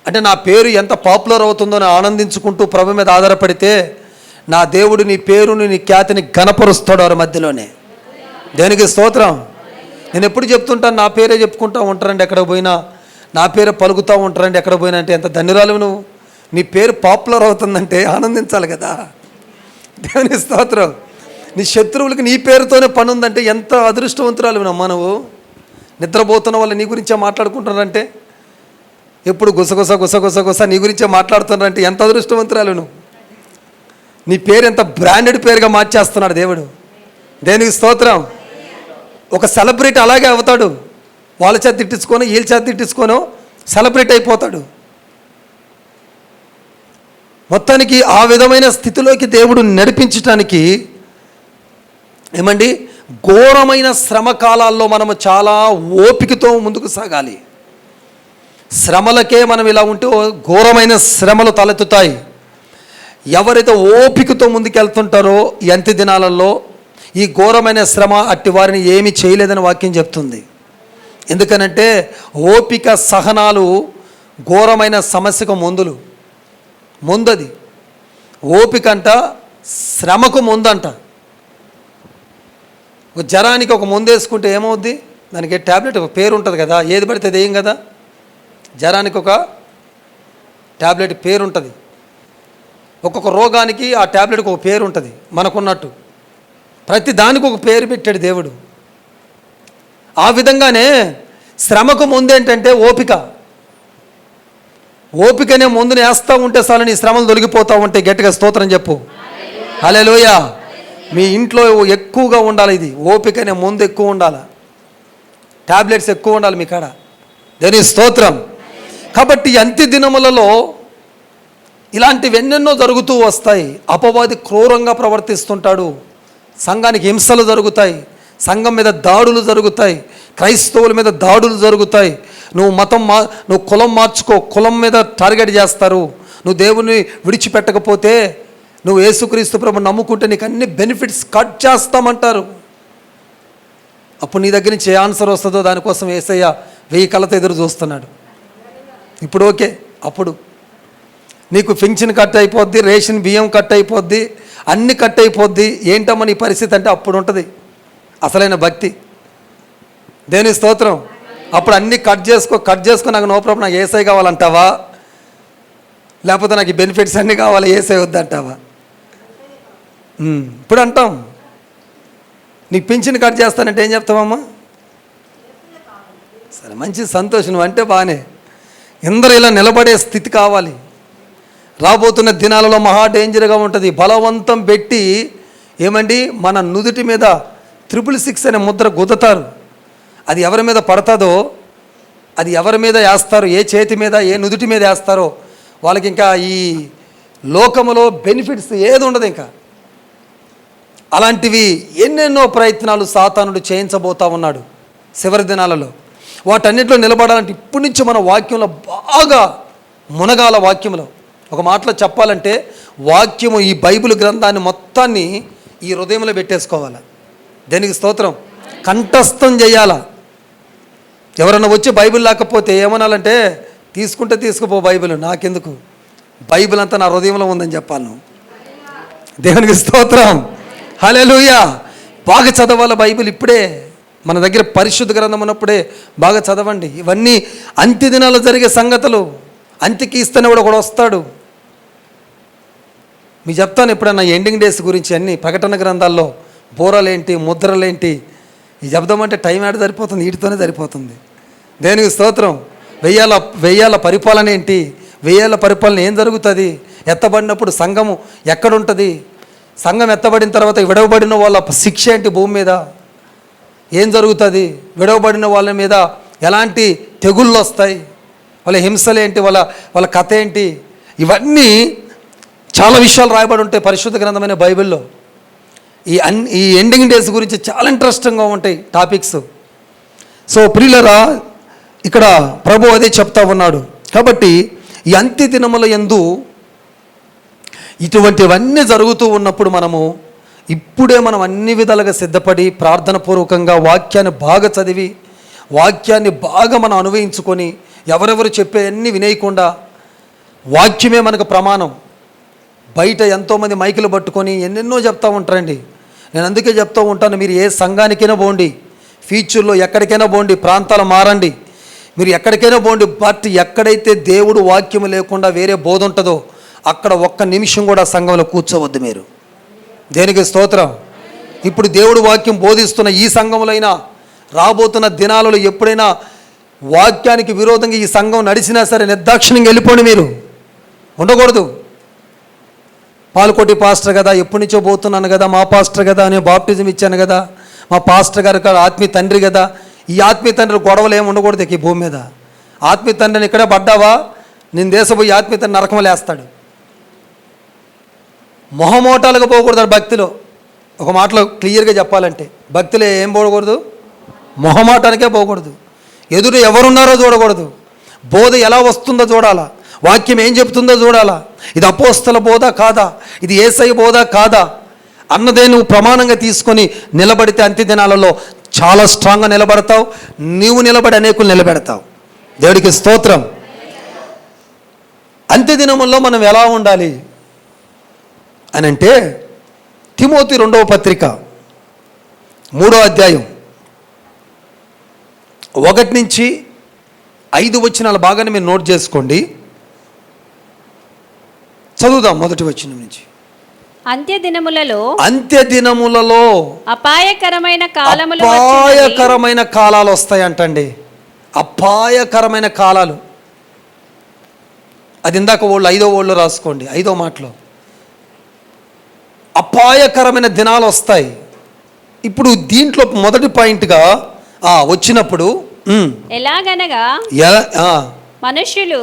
అంటే, నా పేరు ఎంత పాపులర్ అవుతుందో ఆనందించుకుంటూ ప్రభు మీద ఆధారపడితే నా దేవుడు నీ పేరుని నీ ఖ్యాతిని ఘనపరుస్తాడు వారి మధ్యలోనే. దేనికి స్తోత్రం. నేను ఎప్పుడు చెప్తుంటాను, నా పేరే చెప్పుకుంటూ ఉంటారండి ఎక్కడ పోయినా, నా పేరే పలుకుతూ ఉంటారండి ఎక్కడ పోయినా. అంటే ఎంత ధన్యురాలు నువ్వు. నీ పేరు పాపులర్ అవుతుందంటే ఆనందించాలి కదా. దేవుని స్తోత్రం. నీ శత్రువులకి నీ పేరుతోనే పని ఉందంటే ఎంత అదృష్టవంతురాలు నమ్మా నువ్వు. నిద్రపోతున్న వాళ్ళు నీ గురించే మాట్లాడుకుంటున్నారంటే, ఎప్పుడు గుసగుస నీ గురించే మాట్లాడుతున్నారంటే ఎంత అదృష్టవంతురాలు నువ్వు. నీ పేరు ఎంత బ్రాండెడ్ పేరుగా మార్చేస్తున్నాడు దేవుడు. దేనికి స్తోత్రం. ఒక సెలబ్రిటీ అలాగే అవుతాడు. వాళ్ళ చేత తిట్టించుకొని వీళ్ళ చేత తిట్టించుకోను సెలబ్రిటీ అయిపోతాడు. మొత్తానికి ఆ విధమైన స్థితిలోకి దేవుడు నడిపించటానికి ఘోరమైన శ్రమ కాలాల్లో మనము చాలా ఓపికతో ముందుకు సాగాలి. శ్రమలకే మనం ఇలా ఉంటే ఘోరమైన శ్రమలు తలెత్తుతాయి. ఎవరైతే ఓపికతో ముందుకెళ్తుంటారో ఈ అంత్య దినాలలో ఈ ఘోరమైన శ్రమ అట్టి వారిని ఏమీ చేయలేదని వాక్యం చెప్తుంది. ఎందుకనంటే ఓపిక సహనాలు ఘోరమైన సమస్యకు ముందది. ఓపిక అంట శ్రమకు ముందంట. ఒక జ్వరానికి ఒక ముందు వేసుకుంటే ఏమవుద్ది? దానికి ట్యాబ్లెట్ ఒక పేరు ఉంటుంది కదా, ఏది పడితే అది ఏం కదా. జ్వరానికి ఒక ట్యాబ్లెట్ పేరు ఉంటుంది. ఒక్కొక్క రోగానికి ఆ ట్యాబ్లెట్కి ఒక పేరు ఉంటుంది. మనకున్నట్టు ప్రతి దానికి ఒక పేరు పెట్టాడు దేవుడు. ఆ విధంగానే శ్రమకు ముందు ఏంటంటే ఓపికనే ముందుని వేస్తూ ఉంటే చాలు నీ శ్రమలు తొలగిపోతూ ఉంటే గట్టిగా స్తోత్రం చెప్పు. హల్లెలూయా. మీ ఇంట్లో ఎక్కువగా ఉండాలి ఇది. ఓపికనే ముందు ఎక్కువ ఉండాలి, ట్యాబ్లెట్స్ ఎక్కువ ఉండాలి మీ కాడ. దేని స్తోత్రం. కాబట్టి అంత్య దినములలో ఇలాంటివి ఎన్నెన్నో జరుగుతూ వస్తాయి. అపవాది క్రూరంగా ప్రవర్తిస్తుంటాడు. సంఘానికి హింసలు జరుగుతాయి, సంఘం మీద దాడులు జరుగుతాయి, క్రైస్తవుల మీద దాడులు జరుగుతాయి. నువ్వు కులం మార్చుకో, కులం మీద టార్గెట్ చేస్తారు. నువ్వు దేవుని విడిచిపెట్టకపోతే, నువ్వు యేసుక్రీస్తు ప్రభువుని నమ్ముకుంటే నీకు అన్ని బెనిఫిట్స్ కట్ చేస్తామంటారు. అప్పుడు నీ దగ్గర నుంచి ఏ ఆన్సర్ వస్తుందో దానికోసం యేసయ్య 1000 కళ్ళతో ఎదురు చూస్తున్నాడు. ఇప్పుడు ఓకే, అప్పుడు నీకు పింఛన్ కట్ అయిపోద్ది, రేషన్ బియ్యం కట్ అయిపోద్ది, అన్ని కట్ అయిపోద్ది, ఏంటమ్మా నీ పరిస్థితి అంటే అప్పుడు ఉంటుంది అసలైన భక్తి. దేని స్తోత్రం. అప్పుడు అన్నీ కట్ చేసుకో నాకు నో ప్రాబ్లం, నాకు యేసయ్య కావాలంటావా, లేకపోతే నాకు ఈ బెనిఫిట్స్ అన్నీ కావాలి యేసయ్య వద్దంటావా? ఇప్పుడు అంటాం నీకు పింఛన్ కట్ చేస్తానంటే ఏం చెప్తావమ్మా? సరే మంచి సంతోషం, నువ్వు అంటే బాగానే. ఇందరూ ఇలా నిలబడే స్థితి కావాలి. రాబోతున్న దినాలలో మహా డేంజర్గా ఉంటుంది. బలవంతం పెట్టి ఏమండి మన నుదుటి మీద 666 అనే ముద్ర గుద్దుతారు. అది ఎవరి మీద పడుతుందో, అది ఎవరి మీద వేస్తారో, ఏ చేతి మీద ఏ నుదుటి మీద వేస్తారో వాళ్ళకి ఇంకా ఈ లోకములో బెనిఫిట్స్ ఏది ఉండదు. ఇంకా అలాంటివి ఎన్నెన్నో ప్రయత్నాలు సాతానుడు చేయించబోతా ఉన్నాడు చివరి దినాలలో. వాటన్నిటిలో నిలబడాలంటే ఇప్పటి నుంచి మన వాక్యంలో బాగా మునగాల. వాక్యంలో ఒక మాటలో చెప్పాలంటే వాక్యము, ఈ బైబిల్ గ్రంథాన్ని మొత్తాన్ని ఈ హృదయంలో పెట్టేసుకోవాలి. దేనికి స్తోత్రం. కంఠస్థం చేయాలా. ఎవరన్నా వచ్చి బైబిల్ లేకపోతే ఏమనాలంటే తీసుకుంటే తీసుకుపో బైబిల్, నాకెందుకు, బైబిల్ అంతా నా హృదయంలో ఉందని చెప్పాలి నువ్వు. దేవునికి స్తోత్రం. హల్లెలూయా. బాగా చదవాలి బైబిల్. ఇప్పుడే మన దగ్గర పరిశుద్ధ గ్రంథం ఉన్నప్పుడే బాగా చదవండి. ఇవన్నీ అంత్య దినాల్లో జరిగే సంగతులు. అంత్యకి ఇస్తేనే కూడా వస్తాడు. మీకు చెప్తాను ఎప్పుడన్నా ఎండింగ్ డేస్ గురించి అన్ని ప్రకటన గ్రంథాల్లో బోరలేంటి, ముద్రలేంటి, ఈ చెప్దామంటే టైం ఆడ సరిపోతుంది, వీటితోనే సరిపోతుంది. దేనికి స్తోత్రం. వెయ్యాల పరిపాలన ఏంటి, 1000 పరిపాలన ఏం జరుగుతుంది, ఎత్తబడినప్పుడు సంఘము ఎక్కడుంటుంది, సంఘం ఎత్తబడిన తర్వాత విడవబడిన వాళ్ళ శిక్ష ఏంటి, భూమి మీద ఏం జరుగుతుంది, విడవబడిన వాళ్ళ మీద ఎలాంటి తెగుళ్ళు వస్తాయి, వాళ్ళ హింసలేంటి, వాళ్ళ కథ ఏంటి, ఇవన్నీ చాలా విషయాలు రాయబడి ఉంటాయి పరిశుద్ధ గ్రంథమైన బైబిల్లో. ఈ ఎండింగ్ డేస్ గురించి చాలా ఇంట్రెస్టింగ్గా ఉంటాయి టాపిక్స్. సో ప్రియులరా, ఇక్కడ ప్రభు అదే చెప్తా ఉన్నాడు. కాబట్టి ఈ అంత్య దినముల యందు ఇటువంటివన్నీ జరుగుతూ ఉన్నప్పుడు మనము ఇప్పుడే మనం అన్ని విధాలుగా సిద్ధపడి ప్రార్థన పూర్వకంగా వాక్యాన్ని బాగా చదివి వాక్యాన్ని బాగా మనం అనుభవించుకొని ఎవరెవరు చెప్పేవన్నీ వినేయకుండా వాక్యమే మనకు ప్రమాణం. బయట ఎంతోమంది మైకులు పట్టుకొని ఎన్నెన్నో చెప్తూ ఉంటారండి. నేను అందుకే చెప్తూ ఉంటాను, మీరు ఏ సంఘానికైనా పోండి, ఫ్యూచర్లో ఎక్కడికైనా పోండి, ప్రాంతాలు మారండి, మీరు ఎక్కడికైనా పోండి, బట్ ఎక్కడైతే దేవుడు వాక్యం లేకుండా వేరే బోధ ఉంటుందో అక్కడ ఒక్క నిమిషం కూడా సంఘంలో కూర్చోవద్దు మీరు. దేనికి స్తోత్రం. ఇప్పుడు దేవుడు వాక్యం బోధిస్తున్న ఈ సంఘంలో అయినా రాబోతున్న దినాలలో ఎప్పుడైనా వాక్యానికి విరోధంగా ఈ సంఘం నడిచినా సరే నిర్దాక్షిణ్యంగా వెళ్ళిపోండి. మీరు ఉండకూడదు. పాలకోటి పాస్టర్ కదా, ఎప్పటి నుంచో పోతున్నాను కదా, మా పాస్టర్ కదా, నేను బాప్టిజం ఇచ్చాను కదా, మా పాస్టర్ గారు ఆత్మీయ తండ్రి కదా, ఈ ఆత్మీయ తండ్రి గొడవలు ఏమి ఉండకూడదు ఈ భూమి మీద. ఆత్మీయ తండ్రిని ఇక్కడే పడ్డావా, నేను దేశపోయి ఆత్మీయ తండ్రి నరకం లేస్తాడు. మొహమోటాలుగా పోకూడదు భక్తిలో. ఒక మాటలో క్లియర్గా చెప్పాలంటే భక్తిలో ఏం పోకూడదు, మొహమాటానికే పోకూడదు. ఎదురు ఎవరున్నారో చూడకూడదు. బోధ ఎలా వస్తుందో చూడాలా, వాక్యం ఏం చెప్తుందో చూడాలా, ఇది అపోస్తల బోధ కాదా, ఇది యేసయ్య బోధ కాదా అన్నదే నువ్వు ప్రమాణంగా తీసుకొని నిలబడితే అంత్య దినాలలో చాలా స్ట్రాంగ్గా నిలబడతావు. నీవు నిలబడి అనేకులు నిలబెడతావు. దేవుడికి స్తోత్రం. అంత్య దినముల్లో మనం ఎలా ఉండాలి అని అంటే తిమోతి 2వ పత్రిక 3వ అధ్యాయం 1 నుంచి 5 వచనాలు బాగానే మీరు నోట్ చేసుకోండి. చదువుదాం మొదటి వచనం నుంచి. అంత్య దినములలో అపాయకరమైన కాలాలు వస్తాయంటండి. అపాయకరమైన కాలాలు. అది ఇందాక 5వ ఓళ్ళు రాసుకోండి, 5వ మాటలో అపాయకరమైన దినాలు వస్తాయి. ఇప్పుడు దీంట్లో మొదటి పాయింట్గా వచ్చినప్పుడు ఎలాగనగా మనుషులు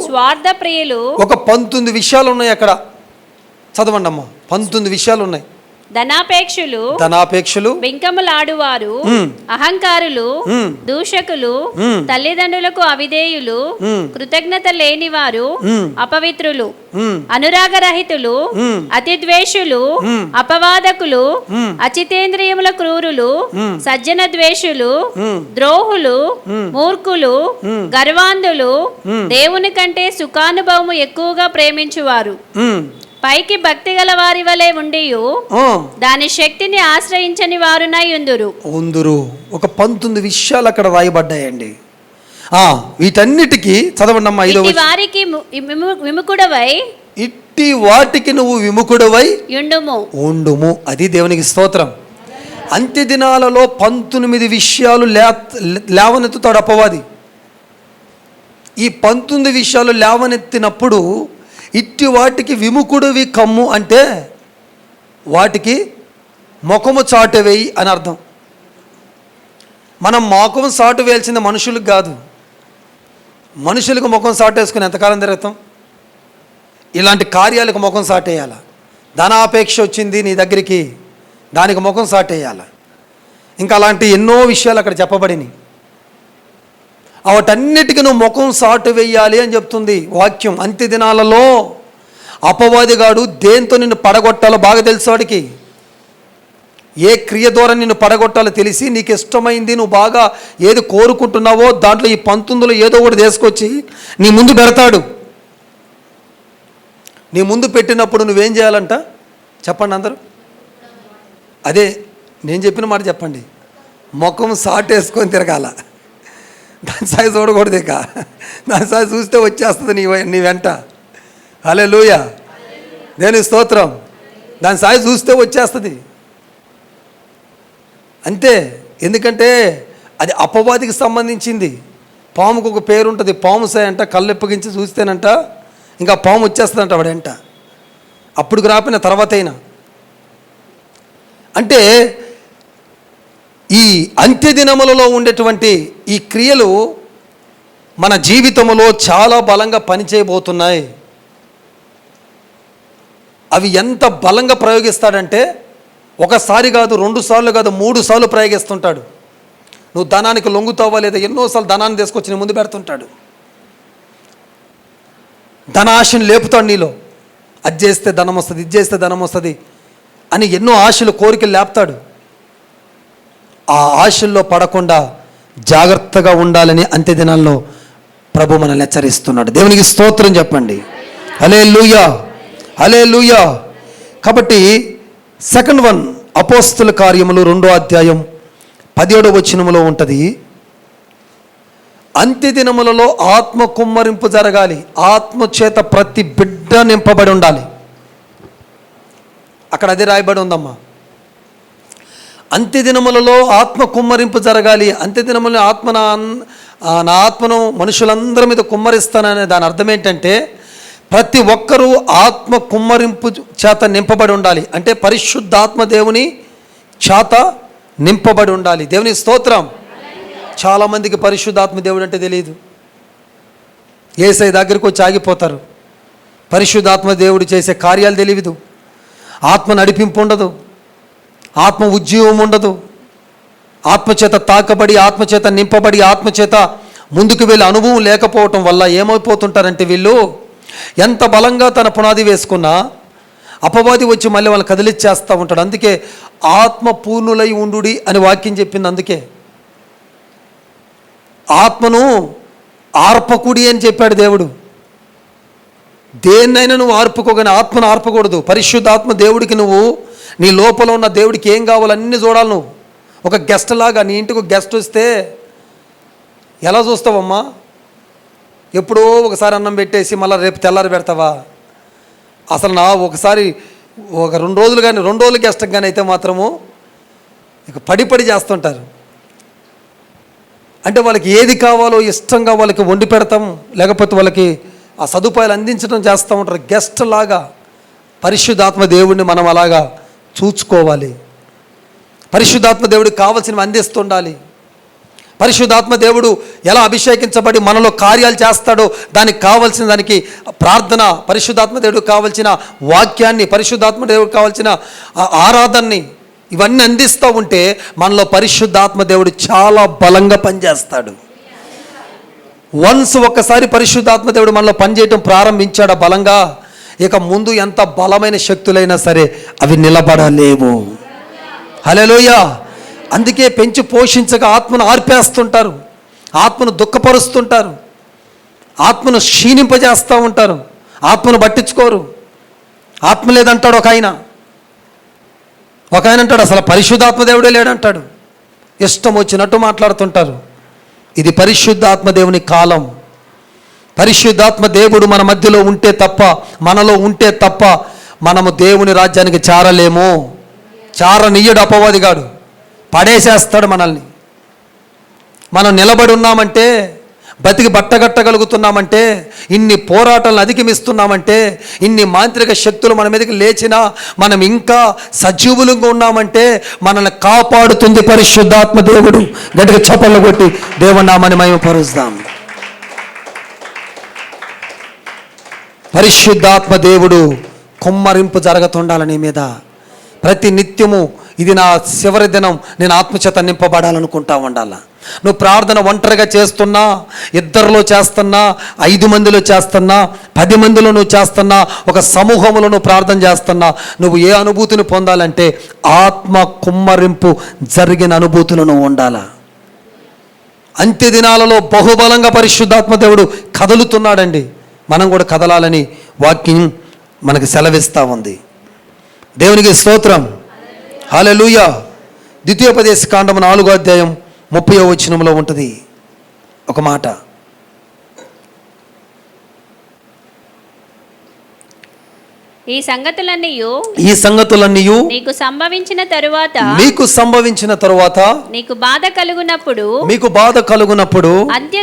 స్వార్థ ప్రియులు. ఒక 19 విషయాలు ఉన్నాయి అక్కడ. చదవండి అమ్మా. 19 విషయాలు ఉన్నాయి. ధనాపేక్షులు బింకములాడువారు అహంకారులు దూషకులు తల్లిదండ్రులకు అవిధేయులు కృతజ్ఞత లేనివారు అపవిత్రులు అనురాగరహితులు అతిద్వేషులు అపవాదకులు అచితేంద్రియముల క్రూరులు సజ్జన ద్వేషులు ద్రోహులు మూర్ఖులు గర్వాంధులు దేవుని కంటే సుఖానుభవము ఎక్కువగా ప్రేమించువారు పైకి భక్తి గల వారి వలె ఉండియు దాని శక్తిని ఆశ్రయించని వారునై ఉందురు. ఒక 19 విషయాలు అక్కడ రాయబడ్డాయండి. వీటన్నిటికీ చదవండి అమ్మా. వారికి విముకుడవై ఇట్టి వాటికి నువ్వు విముకుడవై ఉండుము. అది దేవునికి స్తోత్రం. అంత్య దినాలలో 19 విషయాలు లేవనెత్తుతాడు అపవాది. ఈ 19 విషయాలు లేవనెత్తినప్పుడు ఇట్టి వాటికి విముకుడివి కమ్ము అంటే వాటికి ముఖము చాటు వేయి అని అర్థం. మనం ముఖం చాటు వేయాల్సింది మనుషులకు కాదు. మనుషులకు ముఖం చాటు వేసుకుని ఎంతకాలం తిరుగుతాం? ఇలాంటి కార్యాలకు ముఖం చాటేయాల. ధనాపేక్ష వచ్చింది నీ దగ్గరికి, దానికి ముఖం చాటేయాల. ఇంకా అలాంటి ఎన్నో విషయాలు అక్కడ చెప్పబడినాయి. వాటన్నిటికీ నువ్వు ముఖం సాటు వేయాలి అని చెప్తుంది వాక్యం. అంత్య దినాలలో అపవాదిగాడు దేంతో నిన్ను పడగొట్టాలో బాగా తెలుసు వాడికి. ఏ క్రియ ద్వారా నిన్ను పడగొట్టాలో తెలిసి నీకు ఇష్టమైంది నువ్వు బాగా ఏది కోరుకుంటున్నావో దాంట్లో ఈ 19లో ఏదో ఒకటి తీసుకొచ్చి నీ ముందు పెడతాడు. నీ ముందు పెట్టినప్పుడు నువ్వేం చేయాలంట చెప్పండి అందరూ? అదే నేను చెప్పిన మాట చెప్పండి. ముఖం సాటేసుకొని తిరగాల. దాని సాయి చూడకూడదు. ఇక దాని సాయి చూస్తే వచ్చేస్తుంది నీ వెంట. హల్లెలూయా, దేవుని స్తోత్రం. దాని సాయి చూస్తే వచ్చేస్తుంది అంతే. ఎందుకంటే అది అపవాదికి సంబంధించింది. పాముకు ఒక పేరు ఉంటుంది, పాము సాయి అంట. కళ్ళెప్పగించి చూస్తేనంట ఇంకా పాము వచ్చేస్తుందంట వాడంట. అప్పుడు రాపిన తర్వాత అయినా అంటే ఈ అంత్యదినములలో ఉండేటువంటి ఈ క్రియలు మన జీవితంలో చాలా బలంగా పనిచేయబోతున్నాయి. అవి ఎంత బలంగా ప్రయోగిస్తాడంటే ఒకసారి కాదు, 2 సార్లు కాదు, 3 సార్లు ప్రయోగిస్తుంటాడు. నువ్వు ధనానికి లొంగుతావా లేదా ఎన్నోసార్లు ధనాన్ని తీసుకొచ్చి నీ ముందు పెడుతుంటాడు. ధనాశను లేపుతాడు నీలో. అది చేస్తే ధనం వస్తుంది, ఇది చేస్తే ధనం వస్తుంది అని ఎన్నో ఆశలు కోరికలు లేపుతాడు. ఆ ఆశల్లో పడకుండా జాగ్రత్తగా ఉండాలని అంత్య దినాల్లో ప్రభు మనల్ని హెచ్చరిస్తున్నాడు. దేవునికి స్తోత్రం చెప్పండి. హల్లెలూయా, హల్లెలూయా. కాబట్టి సెకండ్ వన్ అపోస్తుల కార్యములు 2వ అధ్యాయం 17వ వచనములో ఉంటుంది. అంత్య దినములలో ఆత్మ కుమ్మరింపు జరగాలి. ఆత్మ చేత ప్రతి బిడ్డ నింపబడి ఉండాలి. అక్కడ అదే రాయబడి ఉందమ్మా. అంత్యదినములలో ఆత్మ కుమ్మరింపు జరగాలి. అంత్యదినములలో నా ఆత్మను మనుషులందరి మీద కుమ్మరిస్తాననే దాని అర్థం ఏంటంటే ప్రతి ఒక్కరూ ఆత్మ కుమ్మరింపు చేత నింపబడి ఉండాలి. అంటే పరిశుద్ధాత్మ దేవుని చేత నింపబడి ఉండాలి. దేవుని స్తోత్రం. చాలామందికి పరిశుద్ధాత్మ దేవుడు అంటే తెలియదు. యేసయ్య దగ్గరికి వచ్చి ఆగిపోతారు. పరిశుద్ధాత్మ దేవుడు చేసే కార్యాలు తెలియదు. ఆత్మ నడిపింపు ఉండదు, ఆత్మ ఉజ్జీవం ఉండదు. ఆత్మచేత తాకబడి, ఆత్మచేత నింపబడి, ఆత్మచేత ముందుకు వెళ్ళే అనుభవం లేకపోవటం వల్ల ఏమైపోతుంటారంటే వీళ్ళు ఎంత బలంగా తన పునాది వేసుకున్నా అపవాది వచ్చి మళ్ళీ వాళ్ళు కదిలిచ్చేస్తూ ఉంటాడు. అందుకే ఆత్మ పూర్ణులై ఉండుడి అని వాక్యం చెప్పింది. అందుకే ఆత్మను ఆర్పకుడి అని చెప్పాడు దేవుడు. దేన్నైనా నువ్వు ఆర్పుకోగానే ఆత్మను ఆర్పకూడదు. పరిశుద్ధాత్మ దేవుడికి నువ్వు నీ లోపల ఉన్న దేవుడికి ఏం కావాలో అన్నీ చూడాలి. నువ్వు ఒక గెస్ట్ లాగా నీ ఇంటికి గెస్ట్ వస్తే ఎలా చూస్తావమ్మా? ఎప్పుడో ఒకసారి అన్నం పెట్టేసి మళ్ళీ రేపు తెల్లారి పెడతావా? అసలు ఒకసారి ఒక 2 రోజులు కానీ 2 రోజులు గెస్ట్ కానీ అయితే మాత్రము ఇక పడి చేస్తుంటారు. అంటే వాళ్ళకి ఏది కావాలో ఇష్టంగా వాళ్ళకి వండి పెడతాం, లేకపోతే వాళ్ళకి ఆ సదుపాయాలు అందించడం చేస్తూ ఉంటారు. గెస్ట్ లాగా పరిశుద్ధాత్మ దేవుడిని మనం అలాగా చూసుకోవాలి. పరిశుద్ధాత్మ దేవుడికి కావాల్సినవి అందిస్తుండాలి. పరిశుద్ధాత్మ దేవుడు ఎలా అభిషేకించబడి మనలో కార్యాలు చేస్తాడో దానికి కావాల్సిన దానికి ప్రార్థన, పరిశుద్ధాత్మ దేవుడికి కావాల్సిన వాక్యాన్ని, పరిశుద్ధాత్మ దేవుడికి కావాల్సిన ఆరాధనని ఇవన్నీ అందిస్తూ ఉంటే మనలో పరిశుద్ధాత్మ దేవుడు చాలా బలంగా పనిచేస్తాడు. వన్స్ ఒక్కసారి పరిశుద్ధాత్మ దేవుడు మనలో పనిచేయటం ప్రారంభించాడు బలంగా, ఇక ముందు ఎంత బలమైన శక్తులైనా సరే అవి నిలబడలేవు. హల్లెలూయా. అందుకే పెంచి పోషించక ఆత్మను ఆర్పేస్తుంటారు, ఆత్మను దుఃఖపరుస్తుంటారు, ఆత్మను క్షీణింపజేస్తూ ఉంటారు, ఆత్మను పట్టించుకోరు. ఆత్మ లేదంటాడు ఒక ఆయన అంటాడు అసలు పరిశుద్ధాత్మ దేవుడే లేడంటాడు. ఇష్టం వచ్చినట్టు మాట్లాడుతుంటారు. ఇది పరిశుద్ధాత్మ దేవుని కాలం. పరిశుద్ధాత్మ దేవుడు మన మధ్యలో ఉంటే తప్ప, మనలో ఉంటే తప్ప మనము దేవుని రాజ్యానికి చేరలేము. చారనీయుడు అపవాదిగాడు, పడేసేస్తాడు మనల్ని. మనం నిలబడి ఉన్నామంటే, బతికి బట్టగట్టగలుగుతున్నామంటే, ఇన్ని పోరాటాలను అధిగమిస్తున్నామంటే, ఇన్ని మాంత్రిక శక్తులు మన మీదకి లేచినా మనం ఇంకా సజీవులుగా ఉన్నామంటే మనల్ని కాపాడుతుంది పరిశుద్ధాత్మ దేవుడు. గట్టిగా చప్పట్లు కొట్టి దేవుని నామాన్ని మహిమపరుస్తాం. పరిశుద్ధాత్మ దేవుడు కుమ్మరింపు జరుగుతుండాలి నీ మీద ప్రతి నిత్యము. ఇది నా చివరి దినం, నేను ఆత్మచేత నింపబడాలనుకుంటా ఉండాలా. నువ్వు ప్రార్థన ఒంటరిగా చేస్తున్నా, ఇద్దరిలో చేస్తున్నా, 5 మందిలో చేస్తున్నా, 10 మందిలో నువ్వు చేస్తున్నా, ఒక సమూహంలో నువ్వు ప్రార్థన చేస్తున్నా, నువ్వు ఏ అనుభూతిని పొందాలంటే ఆత్మ కుమ్మరింపు జరిగిన అనుభూతులను ఉండాలా. అంత్య దినాలలో బహుబలంగా పరిశుద్ధాత్మ దేవుడు కదులుతున్నాడండి. మనం కూడా కదలాలని వాక్యం మనకు సెలవిస్తూ ఉంది. దేవునికి స్తోత్రం. హల్లెలూయా. ద్వితీయోపదేశ కాండము 4వ అధ్యాయం 30వ వచనంలో ఉంటుంది ఒక మాట. ఈ సంగతులన్నీయు నీకు సంభవించిన తరువాత నీకు బాధ కలుగునప్పుడు అంత్య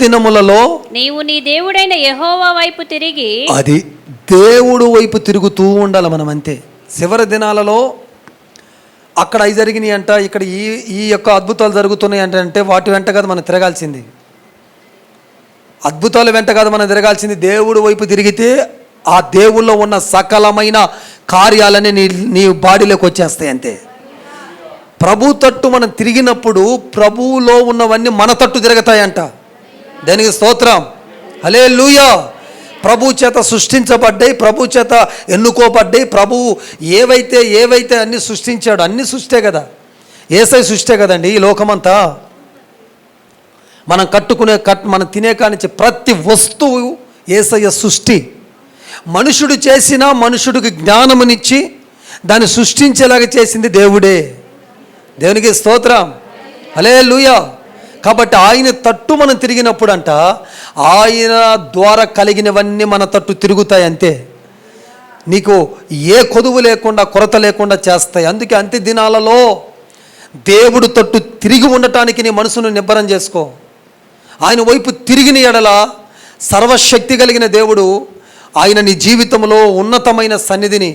దినములలో నీవు నీ దేవుడైన యెహోవా వైపు తిరిగి, అది దేవుడు వైపు తిరుగుతూ ఉండాలి మనం. అంతే. చివరి దినాలలో అక్కడ అవి జరిగినాయి అంట, ఇక్కడ ఈ యొక్క అద్భుతాలు జరుగుతున్నాయి అంటే వాటి వెంట కాదు మనం తిరగాల్సింది. అద్భుతాలు వెంట కాదు మనం తిరగాల్సింది. దేవుడు వైపు తిరిగితే ఆ దేవుల్లో ఉన్న సకలమైన కార్యాలని నీ బాడీలోకి వచ్చేస్తాయి. అంతే. ప్రభు తట్టు మనం తిరిగినప్పుడు ప్రభువులో ఉన్నవన్నీ మన తట్టు తిరుగుతాయంట. దానికి స్తోత్రం. హల్లెలూయా. ప్రభు చేత సృష్టించబడ్డాయి, ప్రభు చేత ఎన్నుకోబడ్డాయి. ప్రభువు ఏవైతే అన్ని సృష్టించాడు, అన్ని సృష్టే కదా, యేసై సృష్టే కదండి ఈ లోకమంతా. మనం మనం తినే కానించి ప్రతి వస్తువు యేసయ్య సృష్టి. మనుషుడు చేసిన మనుషుడికి జ్ఞానమునిచ్చి దాన్ని సృష్టించేలాగా చేసింది దేవుడే. దేవునికి స్తోత్రం. హల్లెలూయా. కాబట్టి ఆయన తట్టు మనం తిరిగినప్పుడు అంట ఆయన ద్వారా కలిగినవన్నీ మన తట్టు తిరుగుతాయి. అంతే. నీకు ఏ కొదువు లేకుండా, కొరత లేకుండా చేస్తాయి. అందుకే అంత్య దినాలలో దేవుడు తట్టు తిరిగి ఉండటానికి నీ మనసును నిబ్బరం చేసుకో. ఆయన వైపు తిరిగిన ఎడల సర్వశక్తి కలిగిన దేవుడు ఆయన నీ జీవితంలో ఉన్నతమైన సన్నిధిని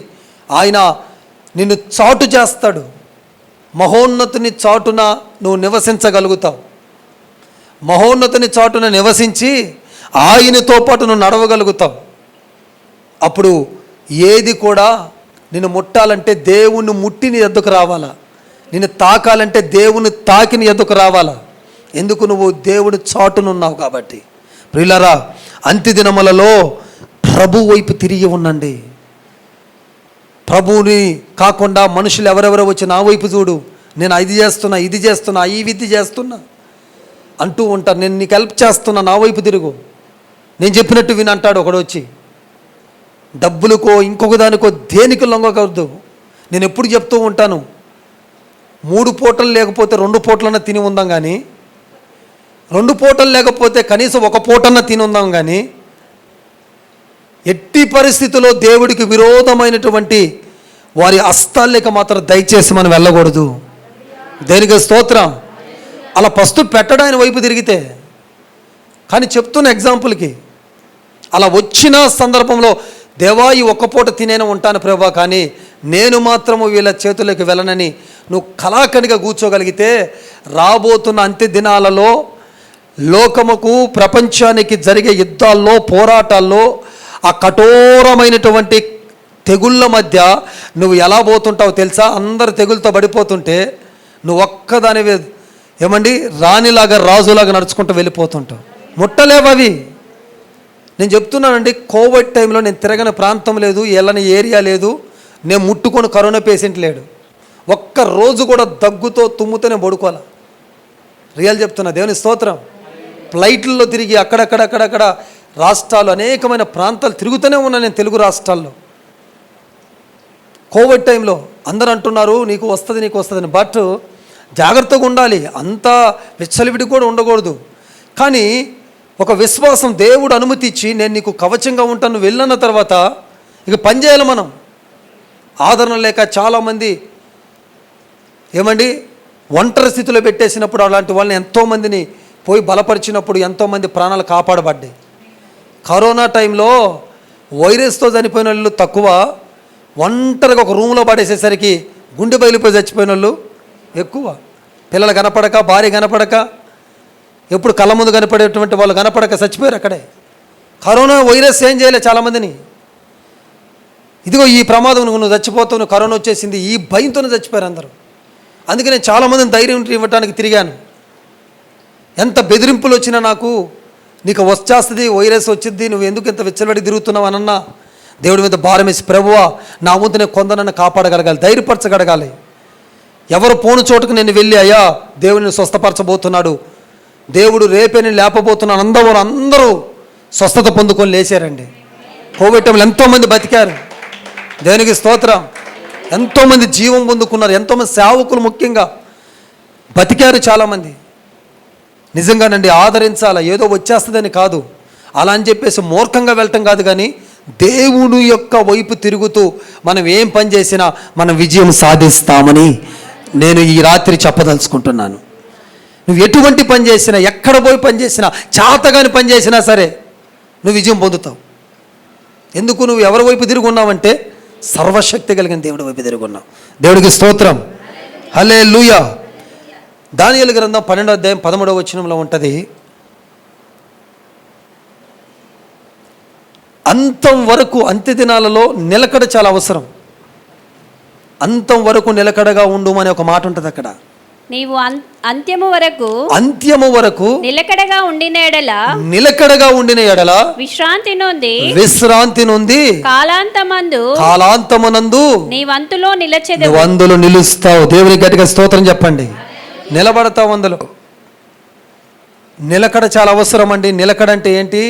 ఆయన నిన్ను చాటు చేస్తాడు. మహోన్నతుని చాటున నువ్వు నివసించగలుగుతావు. మహోన్నతుని చాటున నివసించి ఆయనతో పాటు నువ్వు నడవగలుగుతావు. అప్పుడు ఏది కూడా నిన్ను ముట్టాలంటే దేవుణ్ణి ముట్టి నీ ఎద్దుకు రావాలా, నిన్ను తాకాలంటే దేవుని తాకి నీ ఎద్దుకు రావాలా. ఎందుకు? నువ్వు దేవుడి చాటునున్నావు కాబట్టి. ప్రియులారా, అంత్య దినములలో ప్రభు వైపు తిరిగి ఉండండి. ప్రభువుని కాకుండా మనుషులు ఎవరెవరో వచ్చి నా వైపు చూడు, నేను ఇది చేస్తున్నా ఈ విధి చేస్తున్నా అంటూ ఉంటారు. నేను నీకు హెల్ప్ చేస్తున్నా, నా వైపు తిరుగు, నేను చెప్పినట్టు విని అంటాడు ఒకడు వచ్చి. డబ్బులకో ఇంకొక దానికో దేనికి లొంగకూడదు. నేను ఎప్పుడు చెప్తూ ఉంటాను, 3 పూటలు లేకపోతే 2 పూటలన్నా తిని ఉందాం కానీ, 2 పూటలు లేకపోతే కనీసం 1 పూటన్నా తిని ఉందాం కానీ, ఎట్టి పరిస్థితుల్లో దేవుడికి విరోధమైనటువంటి వారి హస్తాల్లోకి మాత్రం దయచేసి మనం వెళ్ళకూడదు. దేనికి స్తోత్రం. అలా పస్తు పెట్టడాని వైపు తిరిగితే. కానీ చెప్తున్న ఎగ్జాంపుల్కి అలా వచ్చిన సందర్భంలో, దేవా ఈ 1 పూట తినేనా ఉంటాను ప్రభా, కానీ నేను మాత్రము వీళ్ళ చేతుల్లోకి వెళ్ళనని నువ్వు కళాకణిగా కూర్చోగలిగితే రాబోతున్న అంత్య దినాలలో లోకముకు ప్రపంచానికి జరిగే యుద్ధాల్లో, పోరాటాల్లో, ఆ కఠోరమైనటువంటి తెగుళ్ళ మధ్య నువ్వు ఎలా పోతుంటావు తెలుసా? అందరు తెగులతో పడిపోతుంటే నువ్వు ఒక్కదానివే ఏమండి రాణిలాగా, రాజులాగా నడుచుకుంటూ వెళ్ళిపోతుంటావు. ముట్టలేవు అవి. నేను చెప్తున్నానండి, కోవిడ్ టైంలో నేను తిరగని ప్రాంతం లేదు, వెళ్ళని ఏరియా లేదు, నేను ముట్టుకొని కరోనా పేషెంట్ లేడు. ఒక్క రోజు కూడా దగ్గుతో తుమ్ముతో నేను పడుకోవాలా. రియల్ చెప్తున్నా, దేవుని స్తోత్రం. ఫ్లైట్లలో తిరిగి అక్కడక్కడ రాష్ట్రాలు, అనేకమైన ప్రాంతాలు తిరుగుతూనే ఉన్నా నేను తెలుగు రాష్ట్రాల్లో. కోవిడ్ టైంలో అందరూ అంటున్నారు నీకు వస్తుందని, బట్ జాగ్రత్తగా ఉండాలి, అంతా విచ్చలవిడి కూడా ఉండకూడదు. కానీ ఒక విశ్వాసం, దేవుడు అనుమతి ఇచ్చి నేను నీకు కవచంగా ఉంటాను వెళ్ళిన తర్వాత ఇక పని చేయాలి మనం. ఆదరణ లేక చాలామంది ఏమండి ఒంటరి స్థితిలో పెట్టేసినప్పుడు అలాంటి వాళ్ళని ఎంతోమందిని పోయి బలపరిచినప్పుడు ఎంతోమంది ప్రాణాలు కాపాడబడ్డాయి. కరోనా టైంలో వైరస్తో చనిపోయిన వాళ్ళు తక్కువ, ఒంటరిగా ఒక రూమ్లో పడేసేసరికి గుండె బయలుపోయి చచ్చిపోయిన వాళ్ళు ఎక్కువ. పిల్లలు కనపడక, భార్య కనపడక, ఎప్పుడు కళ్ళ ముందు కనపడేటువంటి వాళ్ళు కనపడక చచ్చిపోయారు అక్కడే. కరోనా వైరస్ ఏం చేయలే చాలామందిని. ఇదిగో ఈ ప్రమాదం, నువ్వు చచ్చిపోతావు, కరోనా వచ్చేసింది, ఈ భయంతోనే చచ్చిపోయారు అందరూ. అందుకే నేను చాలామందిని ధైర్యం ఇవ్వడానికి తిరిగాను. ఎంత బెదిరింపులు వచ్చినా నాకు, నీకు వచ్చేస్తుంది, వైరస్ వచ్చింది, నువ్వు ఎందుకు ఇంత విచ్చలబడి తిరుగుతున్నావు అనన్నా దేవుడి మీద భారం వేసి, ప్రభువా నా ముందు నేను కొందనన్ను కాపాడగలగాలి, ధైర్యపరచగలగాలి. ఎవరు పోను చోటుకు నేను వెళ్ళి, అయ్యా దేవుడిని స్వస్థపరచబోతున్నాడు, దేవుడు రేపే నేను లేపబోతున్నాను, అందరూ స్వస్థత పొందుకొని లేచారండి. కోవిడ్ టైంలో ఎంతోమంది బతికారు, దేవునికి స్తోత్రం. ఎంతోమంది జీవం పొందుకున్నారు, ఎంతోమంది సేవకులు ముఖ్యంగా బతికారు చాలామంది. నిజంగానండి ఆదరించాలా, ఏదో వచ్చేస్తుందని కాదు, అలా అని చెప్పేసి మూర్ఖంగా వెళ్ళటం కాదు, కానీ దేవుడు యొక్క వైపు తిరుగుతూ మనం ఏం పని చేసినా మనం విజయం సాధిస్తామని నేను ఈ రాత్రి చెప్పదలుచుకుంటున్నాను. నువ్వు ఎటువంటి పని చేసినా, ఎక్కడ పోయి పని చేసినా, చాతగాని పని చేసినా సరే నువ్వు విజయం పొందుతావు. ఎందుకు? నువ్వు ఎవరి వైపు తిరిగి ఉన్నావంటే సర్వశక్తి కలిగిన దేవుడి వైపు తిరిగి ఉన్నావు. దేవుడికి స్తోత్రం, హల్లెలూయా. దానియేలు గ్రంథం 12వ అధ్యాయం 13వ వచనంలో ఉంటుంది, అంతం వరకు, అంత్య దినాలలో నిలకడ చాలా అవసరం. అంతం వరకు నిలకడగా ఉండుమని ఒక మాట ఉంటుంది అక్కడ. నీవు అంత్యము వరకు నిలకడగా ఉండిన ఎడల విశ్రాంతి నొంది కాలాంతమునందు నీవంతులో నిలుస్తావు. దేవుని గట్టిగా స్తోత్రం చెప్పండి. నిలబడతావు అందులో. నిలకడ చాలా అవసరం అండి. నిలకడ అంటే ఏంటి?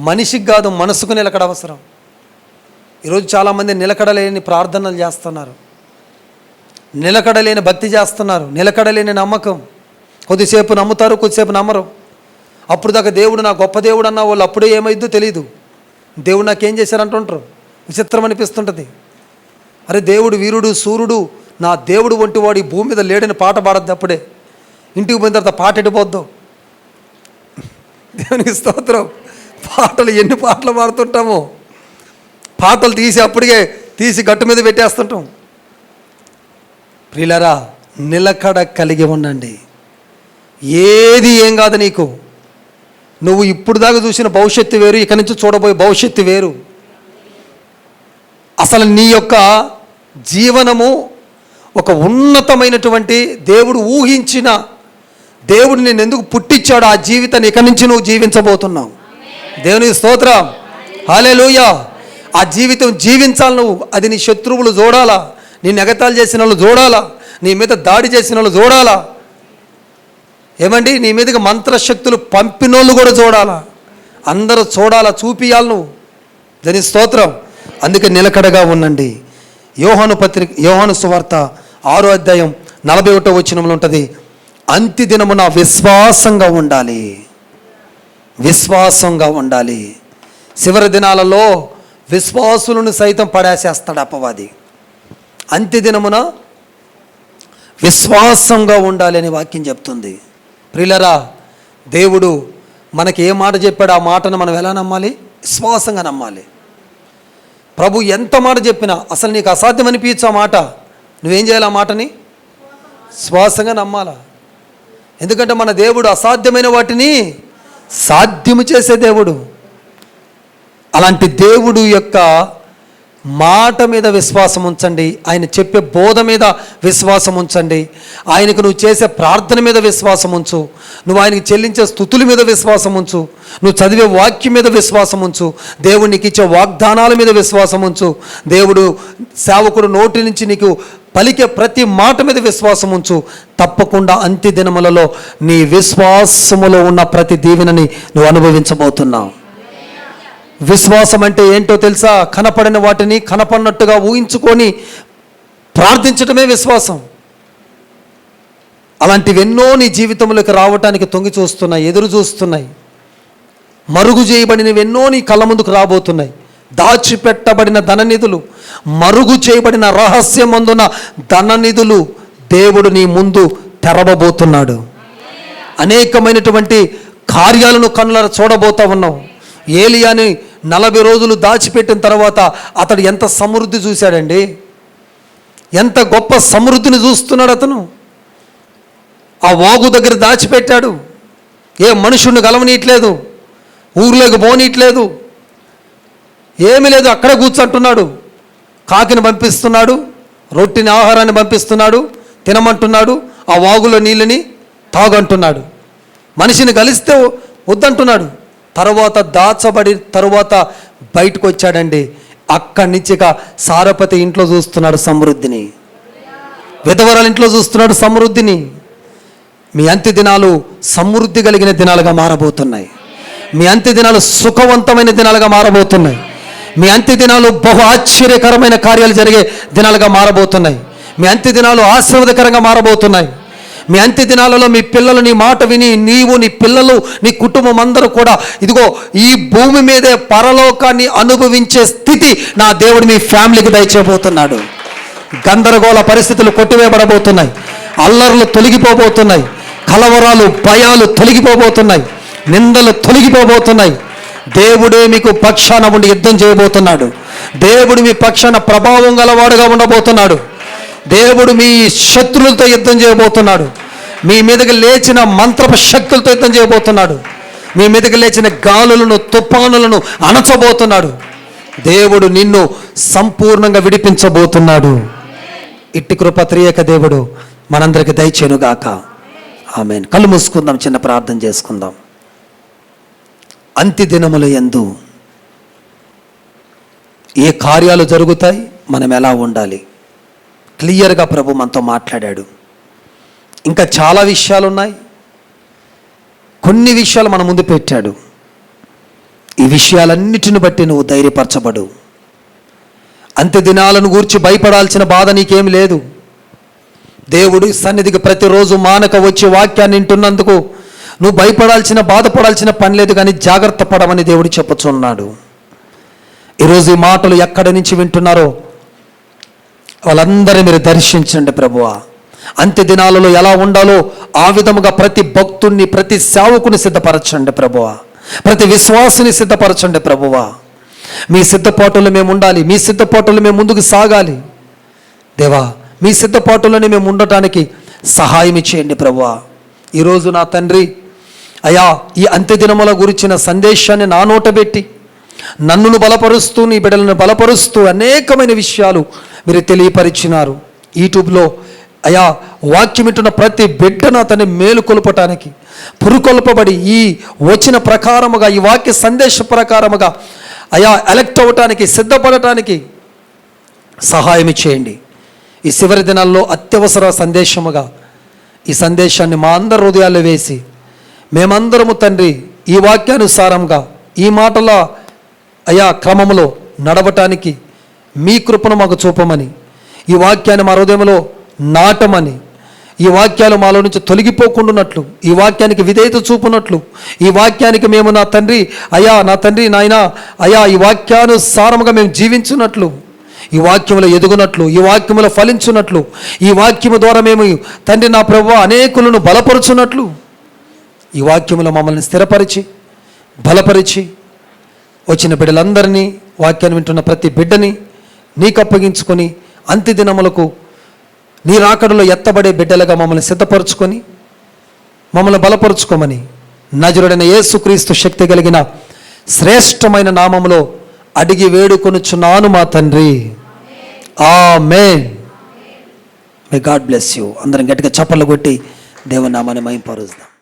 మనిషికి కాదు, మనసుకు నిలకడ అవసరం. ఈరోజు చాలామంది నిలకడలేని ప్రార్థనలు చేస్తున్నారు, నిలకడలేని భక్తి చేస్తున్నారు, నిలకడలేని నమ్మకం. కొద్దిసేపు నమ్ముతారు, కొద్దిసేపు నమ్మరు. అప్పుడు దాకా దేవుడు నా గొప్ప దేవుడు అన్న వాళ్ళు అప్పుడే ఏమైద్దో తెలియదు. దేవుడు నాకేం చేశారంటుంటారు. విచిత్రం అనిపిస్తుంటుంది. అరే దేవుడు వీరుడు సూర్యుడు, నా దేవుడు వంటి వాడు ఈ భూమి మీద లేడని పాట పాడద్దు. అప్పుడే ఇంటికి పోయిన తర్వాత పాట ఎడిపోద్దాం. దేవునికి స్తోత్రం. పాటలు ఎన్ని పాటలు పాడుతుంటామో, పాటలు అప్పటికే తీసి గట్టు మీద పెట్టేస్తుంటాం. ప్రియులారా, నిలకడ కలిగి ఉండండి. ఏది ఏం కాదు నీకు. నువ్వు ఇప్పుడు దాకా చూసిన భవిష్యత్తు వేరు, ఇక నుంచి చూడబోయే భవిష్యత్తు వేరు. అసలు నీ యొక్క జీవనము ఒక ఉన్నతమైనటువంటి దేవుడు ఊహించిన, దేవుడు నేను ఎందుకు పుట్టించాడు ఆ జీవితాన్ని ఇక నుంచి నువ్వు జీవించబోతున్నావు. దేవునికి స్తోత్రం, హల్లెలూయా. ఆ జీవితం జీవించాలి నువ్వు. అది నీ శత్రువులు చూడాలా, నీ ఎగతాళి చేసిన వాళ్ళు చూడాలా, నీ మీద దాడి చేసిన వాళ్ళు చూడాలా, ఏమండి నీ మీదకి మంత్రశక్తులు పంపినోళ్ళు కూడా చూడాలా, అందరూ చూడాలా, చూపియాలి నువ్వు. దాని స్తోత్రం. అందుకే నిలకడగా ఉండండి. యోహాను సువార్త 6వ అధ్యాయం 41వ వచనంలో ఉంటుంది, అంత్య దినమున విశ్వాసంగా ఉండాలి, విశ్వాసంగా ఉండాలి. చివరి దినాలలో విశ్వాసులను సైతం పడేసేస్తాడు అపవాది. అంత్య దినమున విశ్వాసంగా ఉండాలి అని వాక్యం చెప్తుంది. ప్రియులరా, దేవుడు మనకి ఏ మాట చెప్పాడు ఆ మాటను మనం ఎలా నమ్మాలి? విశ్వాసంగా నమ్మాలి. ప్రభు ఎంత మాట చెప్పినా అసలు నీకు అసాధ్యం అనిపించు ఆ మాట, నువ్వేం చేయాలి? ఆ మాటని విశ్వాసంగా నమ్మాలా. ఎందుకంటే మన దేవుడు అసాధ్యమైన వాటిని సాధ్యము చేసే దేవుడు. అలాంటి దేవుడు యొక్క మాట మీద విశ్వాసం ఉంచండి, ఆయన చెప్పే బోధ మీద విశ్వాసం ఉంచండి, ఆయనకు నువ్వు చేసే ప్రార్థన మీద విశ్వాసం ఉంచు, నువ్వు ఆయనకి చెల్లించే స్తుతుల మీద విశ్వాసం ఉంచు, నువ్వు చదివే వాక్యం మీద విశ్వాసం ఉంచు, దేవుడు నీకు ఇచ్చే వాగ్దానాల మీద విశ్వాసం ఉంచు, దేవుడు సేవకుడు నోటి నుంచి నీకు పలికే ప్రతి మాట మీద విశ్వాసం ఉంచు. తప్పకుండా అంత్య దినములలో నీ విశ్వాసములో ఉన్న ప్రతి దీవెనని నువ్వు అనుభవించబోతున్నావు. విశ్వాసం అంటే ఏంటో తెలుసా? కనపడిన వాటిని కనపడినట్టుగా ఊహించుకొని ప్రార్థించడమే విశ్వాసం. అలాంటివెన్నో నీ జీవితంలోకి రావటానికి తొంగి చూస్తున్నాయి, ఎదురు చూస్తున్నాయి. మరుగు చేయబడినవెన్నో నీ కళ్ళ ముందుకు రాబోతున్నాయి. దాచిపెట్టబడిన ధననిధులు, మరుగు చేయబడిన రహస్యమందున ధననిధులు దేవుడు నీ ముందు తెరవబోతున్నాడు. అనేకమైనటువంటి కార్యాలను కన్నులారా చూడబోతా ఉన్నావు. ఏలియాని 40 రోజులు దాచిపెట్టిన తర్వాత అతడు ఎంత సమృద్ధి చూశాడండి, ఎంత గొప్ప సమృద్ధిని చూస్తున్నాడు అతను. ఆ వాగు దగ్గర దాచిపెట్టాడు, ఏ మనుషుడిని గలవనీయట్లేదు, ఊర్లోకి పోనీయట్లేదు, ఏమీ లేదు, అక్కడ కూర్చుంటున్నాడు. కాకిని పంపిస్తున్నాడు, రొట్టిని ఆహారాన్ని పంపిస్తున్నాడు, తినమంటున్నాడు, ఆ వాగులో నీళ్ళని తాగంటున్నాడు. మనిషిని కలిస్తే వద్దంటున్నాడు. తర్వాత దాచబడి తరువాత బయటకు వచ్చాడండి. అక్కడి నుంచి ఇక సారపతి ఇంట్లో చూస్తున్నాడు సమృద్ధిని, విధవరాల ఇంట్లో చూస్తున్నాడు సమృద్ధిని. మీ అంత్య దినాలు సమృద్ధి కలిగిన దినాలుగా మారబోతున్నాయి. మీ అంత్య దినాలు సుఖవంతమైన దినాలుగా మారబోతున్నాయి. మీ అంత్య దినాలు బహు ఆశ్చర్యకరమైన కార్యాలు జరిగే దినాలుగా మారబోతున్నాయి. మీ అంత్య దినాలు ఆశీర్వాదకరంగా మారబోతున్నాయి. మీ అంత్య దినాలలో మీ పిల్లలు నీ మాట విని, నీవు, నీ పిల్లలు, నీ కుటుంబం అందరూ కూడా ఇదిగో ఈ భూమి మీదే పరలోకాన్ని అనుభవించే స్థితి నా దేవుడు మీ ఫ్యామిలీకి దయచేయబోతున్నాడు. గందరగోళ పరిస్థితులు కొట్టివేయబడబోతున్నాయి, అల్లర్లు తొలగిపోబోతున్నాయి, కలవరాలు భయాలు తొలగిపోబోతున్నాయి, నిందలు తొలగిపోబోతున్నాయి. దేవుడే మీకు పక్షాన ఉండి యుద్ధం చేయబోతున్నాడు. దేవుడు మీ పక్షాన ప్రభావం గలవాడుగా ఉండబోతున్నాడు. దేవుడు మీ శత్రువులతో యుద్ధం చేయబోతున్నాడు. మీ మీదకి లేచిన మంత్రపు శక్తులతో యుద్ధం చేయబోతున్నాడు. మీ మీదకి లేచిన గాలులను, తుఫానులను అణచబోతున్నాడు. దేవుడు నిన్ను సంపూర్ణంగా విడిపించబోతున్నాడు. ఇట్టి కృప త్రియేక దేవుడు మనందరికి దయచేయునుగాక. ఆమేన్. కళ్ళు మూసుకుందాం, చిన్న ప్రార్థన చేసుకుందాం. అంత్య దినముల యందు ఏ కార్యాలు జరుగుతాయి, మనం ఎలా ఉండాలి, క్లియర్గా ప్రభు మనతో మాట్లాడాడు. ఇంకా చాలా విషయాలు ఉన్నాయి, కొన్ని విషయాలు మన ముందు పెట్టాడు. ఈ విషయాలన్నిటిని బట్టి నువ్వు ధైర్యపరచబడు. అంత్య దినాలను గూర్చి భయపడాల్సిన బాధ నీకేం లేదు. దేవుడు సన్నిధికి ప్రతిరోజు మానక వచ్చి వాక్యాన్ని వింటున్నందుకు నువ్వు భయపడాల్సిన, బాధపడాల్సిన పని లేదు. కానీ జాగ్రత్త పడమని దేవుడు చెప్పుచున్నాడు. ఈరోజు ఈ మాటలు ఎక్కడి నుంచి వింటున్నారో వాళ్ళందరూ మీరు దర్శించండి ప్రభువా. అంత్య దినాలలో ఎలా ఉండాలో ఆ విధముగా ప్రతి భక్తుణ్ణి, ప్రతి సేవకుని సిద్ధపరచండి ప్రభువా. ప్రతి విశ్వాసిని సిద్ధపరచండి ప్రభువా. మీ సిద్ధపాటులో మేము ఉండాలి, మీ సిద్ధపాటులో మేము ముందుకు సాగాలి. దేవా, మీ సిద్ధపాటులోనే మేము ఉండటానికి సహాయం చేయండి ప్రభువా. ఈరోజు నా తండ్రి అయా, ఈ అంత్య దినముల గురించిన సందేశాన్ని నా నోట పెట్టి నన్నును బలపరుస్తూ, నీ బిడ్డలను బలపరుస్తూ అనేకమైన విషయాలు మీరు తెలియపరిచినారు. యూట్యూబ్లో అయా వాక్యం వింటున్న ప్రతి బిడ్డను అతన్ని మేలుకొల్పటానికి, పురుకొల్పబడి ఈ వచ్చిన ప్రకారముగా, ఈ వాక్య సందేశ ప్రకారముగా అయా ఎలక్ట్ అవ్వటానికి, సిద్ధపడటానికి సహాయం చేయండి. ఈ చివరి దినాల్లో అత్యవసర సందేశముగా ఈ సందేశాన్ని మా అందరి హృదయాల్లో వేసి మేమందరము తండ్రి ఈ వాక్యానుసారంగా, ఈ మాటల అయా క్రమములో నడవటానికి మీ కృపను మాకు చూపమని, ఈ వాక్యాన్ని మా హృదయంలో నాటమని, ఈ వాక్యాలు మాలో నుంచి తొలగిపోకుండానట్లు, ఈ వాక్యానికి విధేయత చూపునట్లు, ఈ వాక్యానికి మేము నా తండ్రి అయా, నా తండ్రి నాయన అయా, ఈ వాక్యానుసారముగా మేము జీవించున్నట్లు, ఈ వాక్యములో ఎదుగునట్లు, ఈ వాక్యములో ఫలించున్నట్లు, ఈ వాక్యము ద్వారా మేము తండ్రి నా ప్రభువా అనేకులను బలపరుచున్నట్లు, ఈ వాక్యములో మమ్మల్ని స్థిరపరిచి బలపరిచి వచ్చిన బిడ్డలందరినీ, వాక్యాన్ని వింటున్న ప్రతి బిడ్డని నీకు అప్పగించుకొని అంత్య దినములకు నీ రాకడలో ఎత్తబడే బిడ్డలుగా మమ్మల్ని సిద్ధపరచుకొని మమ్మల్ని బలపరుచుకోమని నజరుడైన యేసుక్రీస్తు శక్తి కలిగిన శ్రేష్టమైన నామములో అడిగి వేడుకొనుచున్నాను మా తండ్రి. Amen. May God bless you. అందరం గట్టిగా చప్పట్లు కొట్టి దేవుని నామాన్ని మహింపరుద్దాం.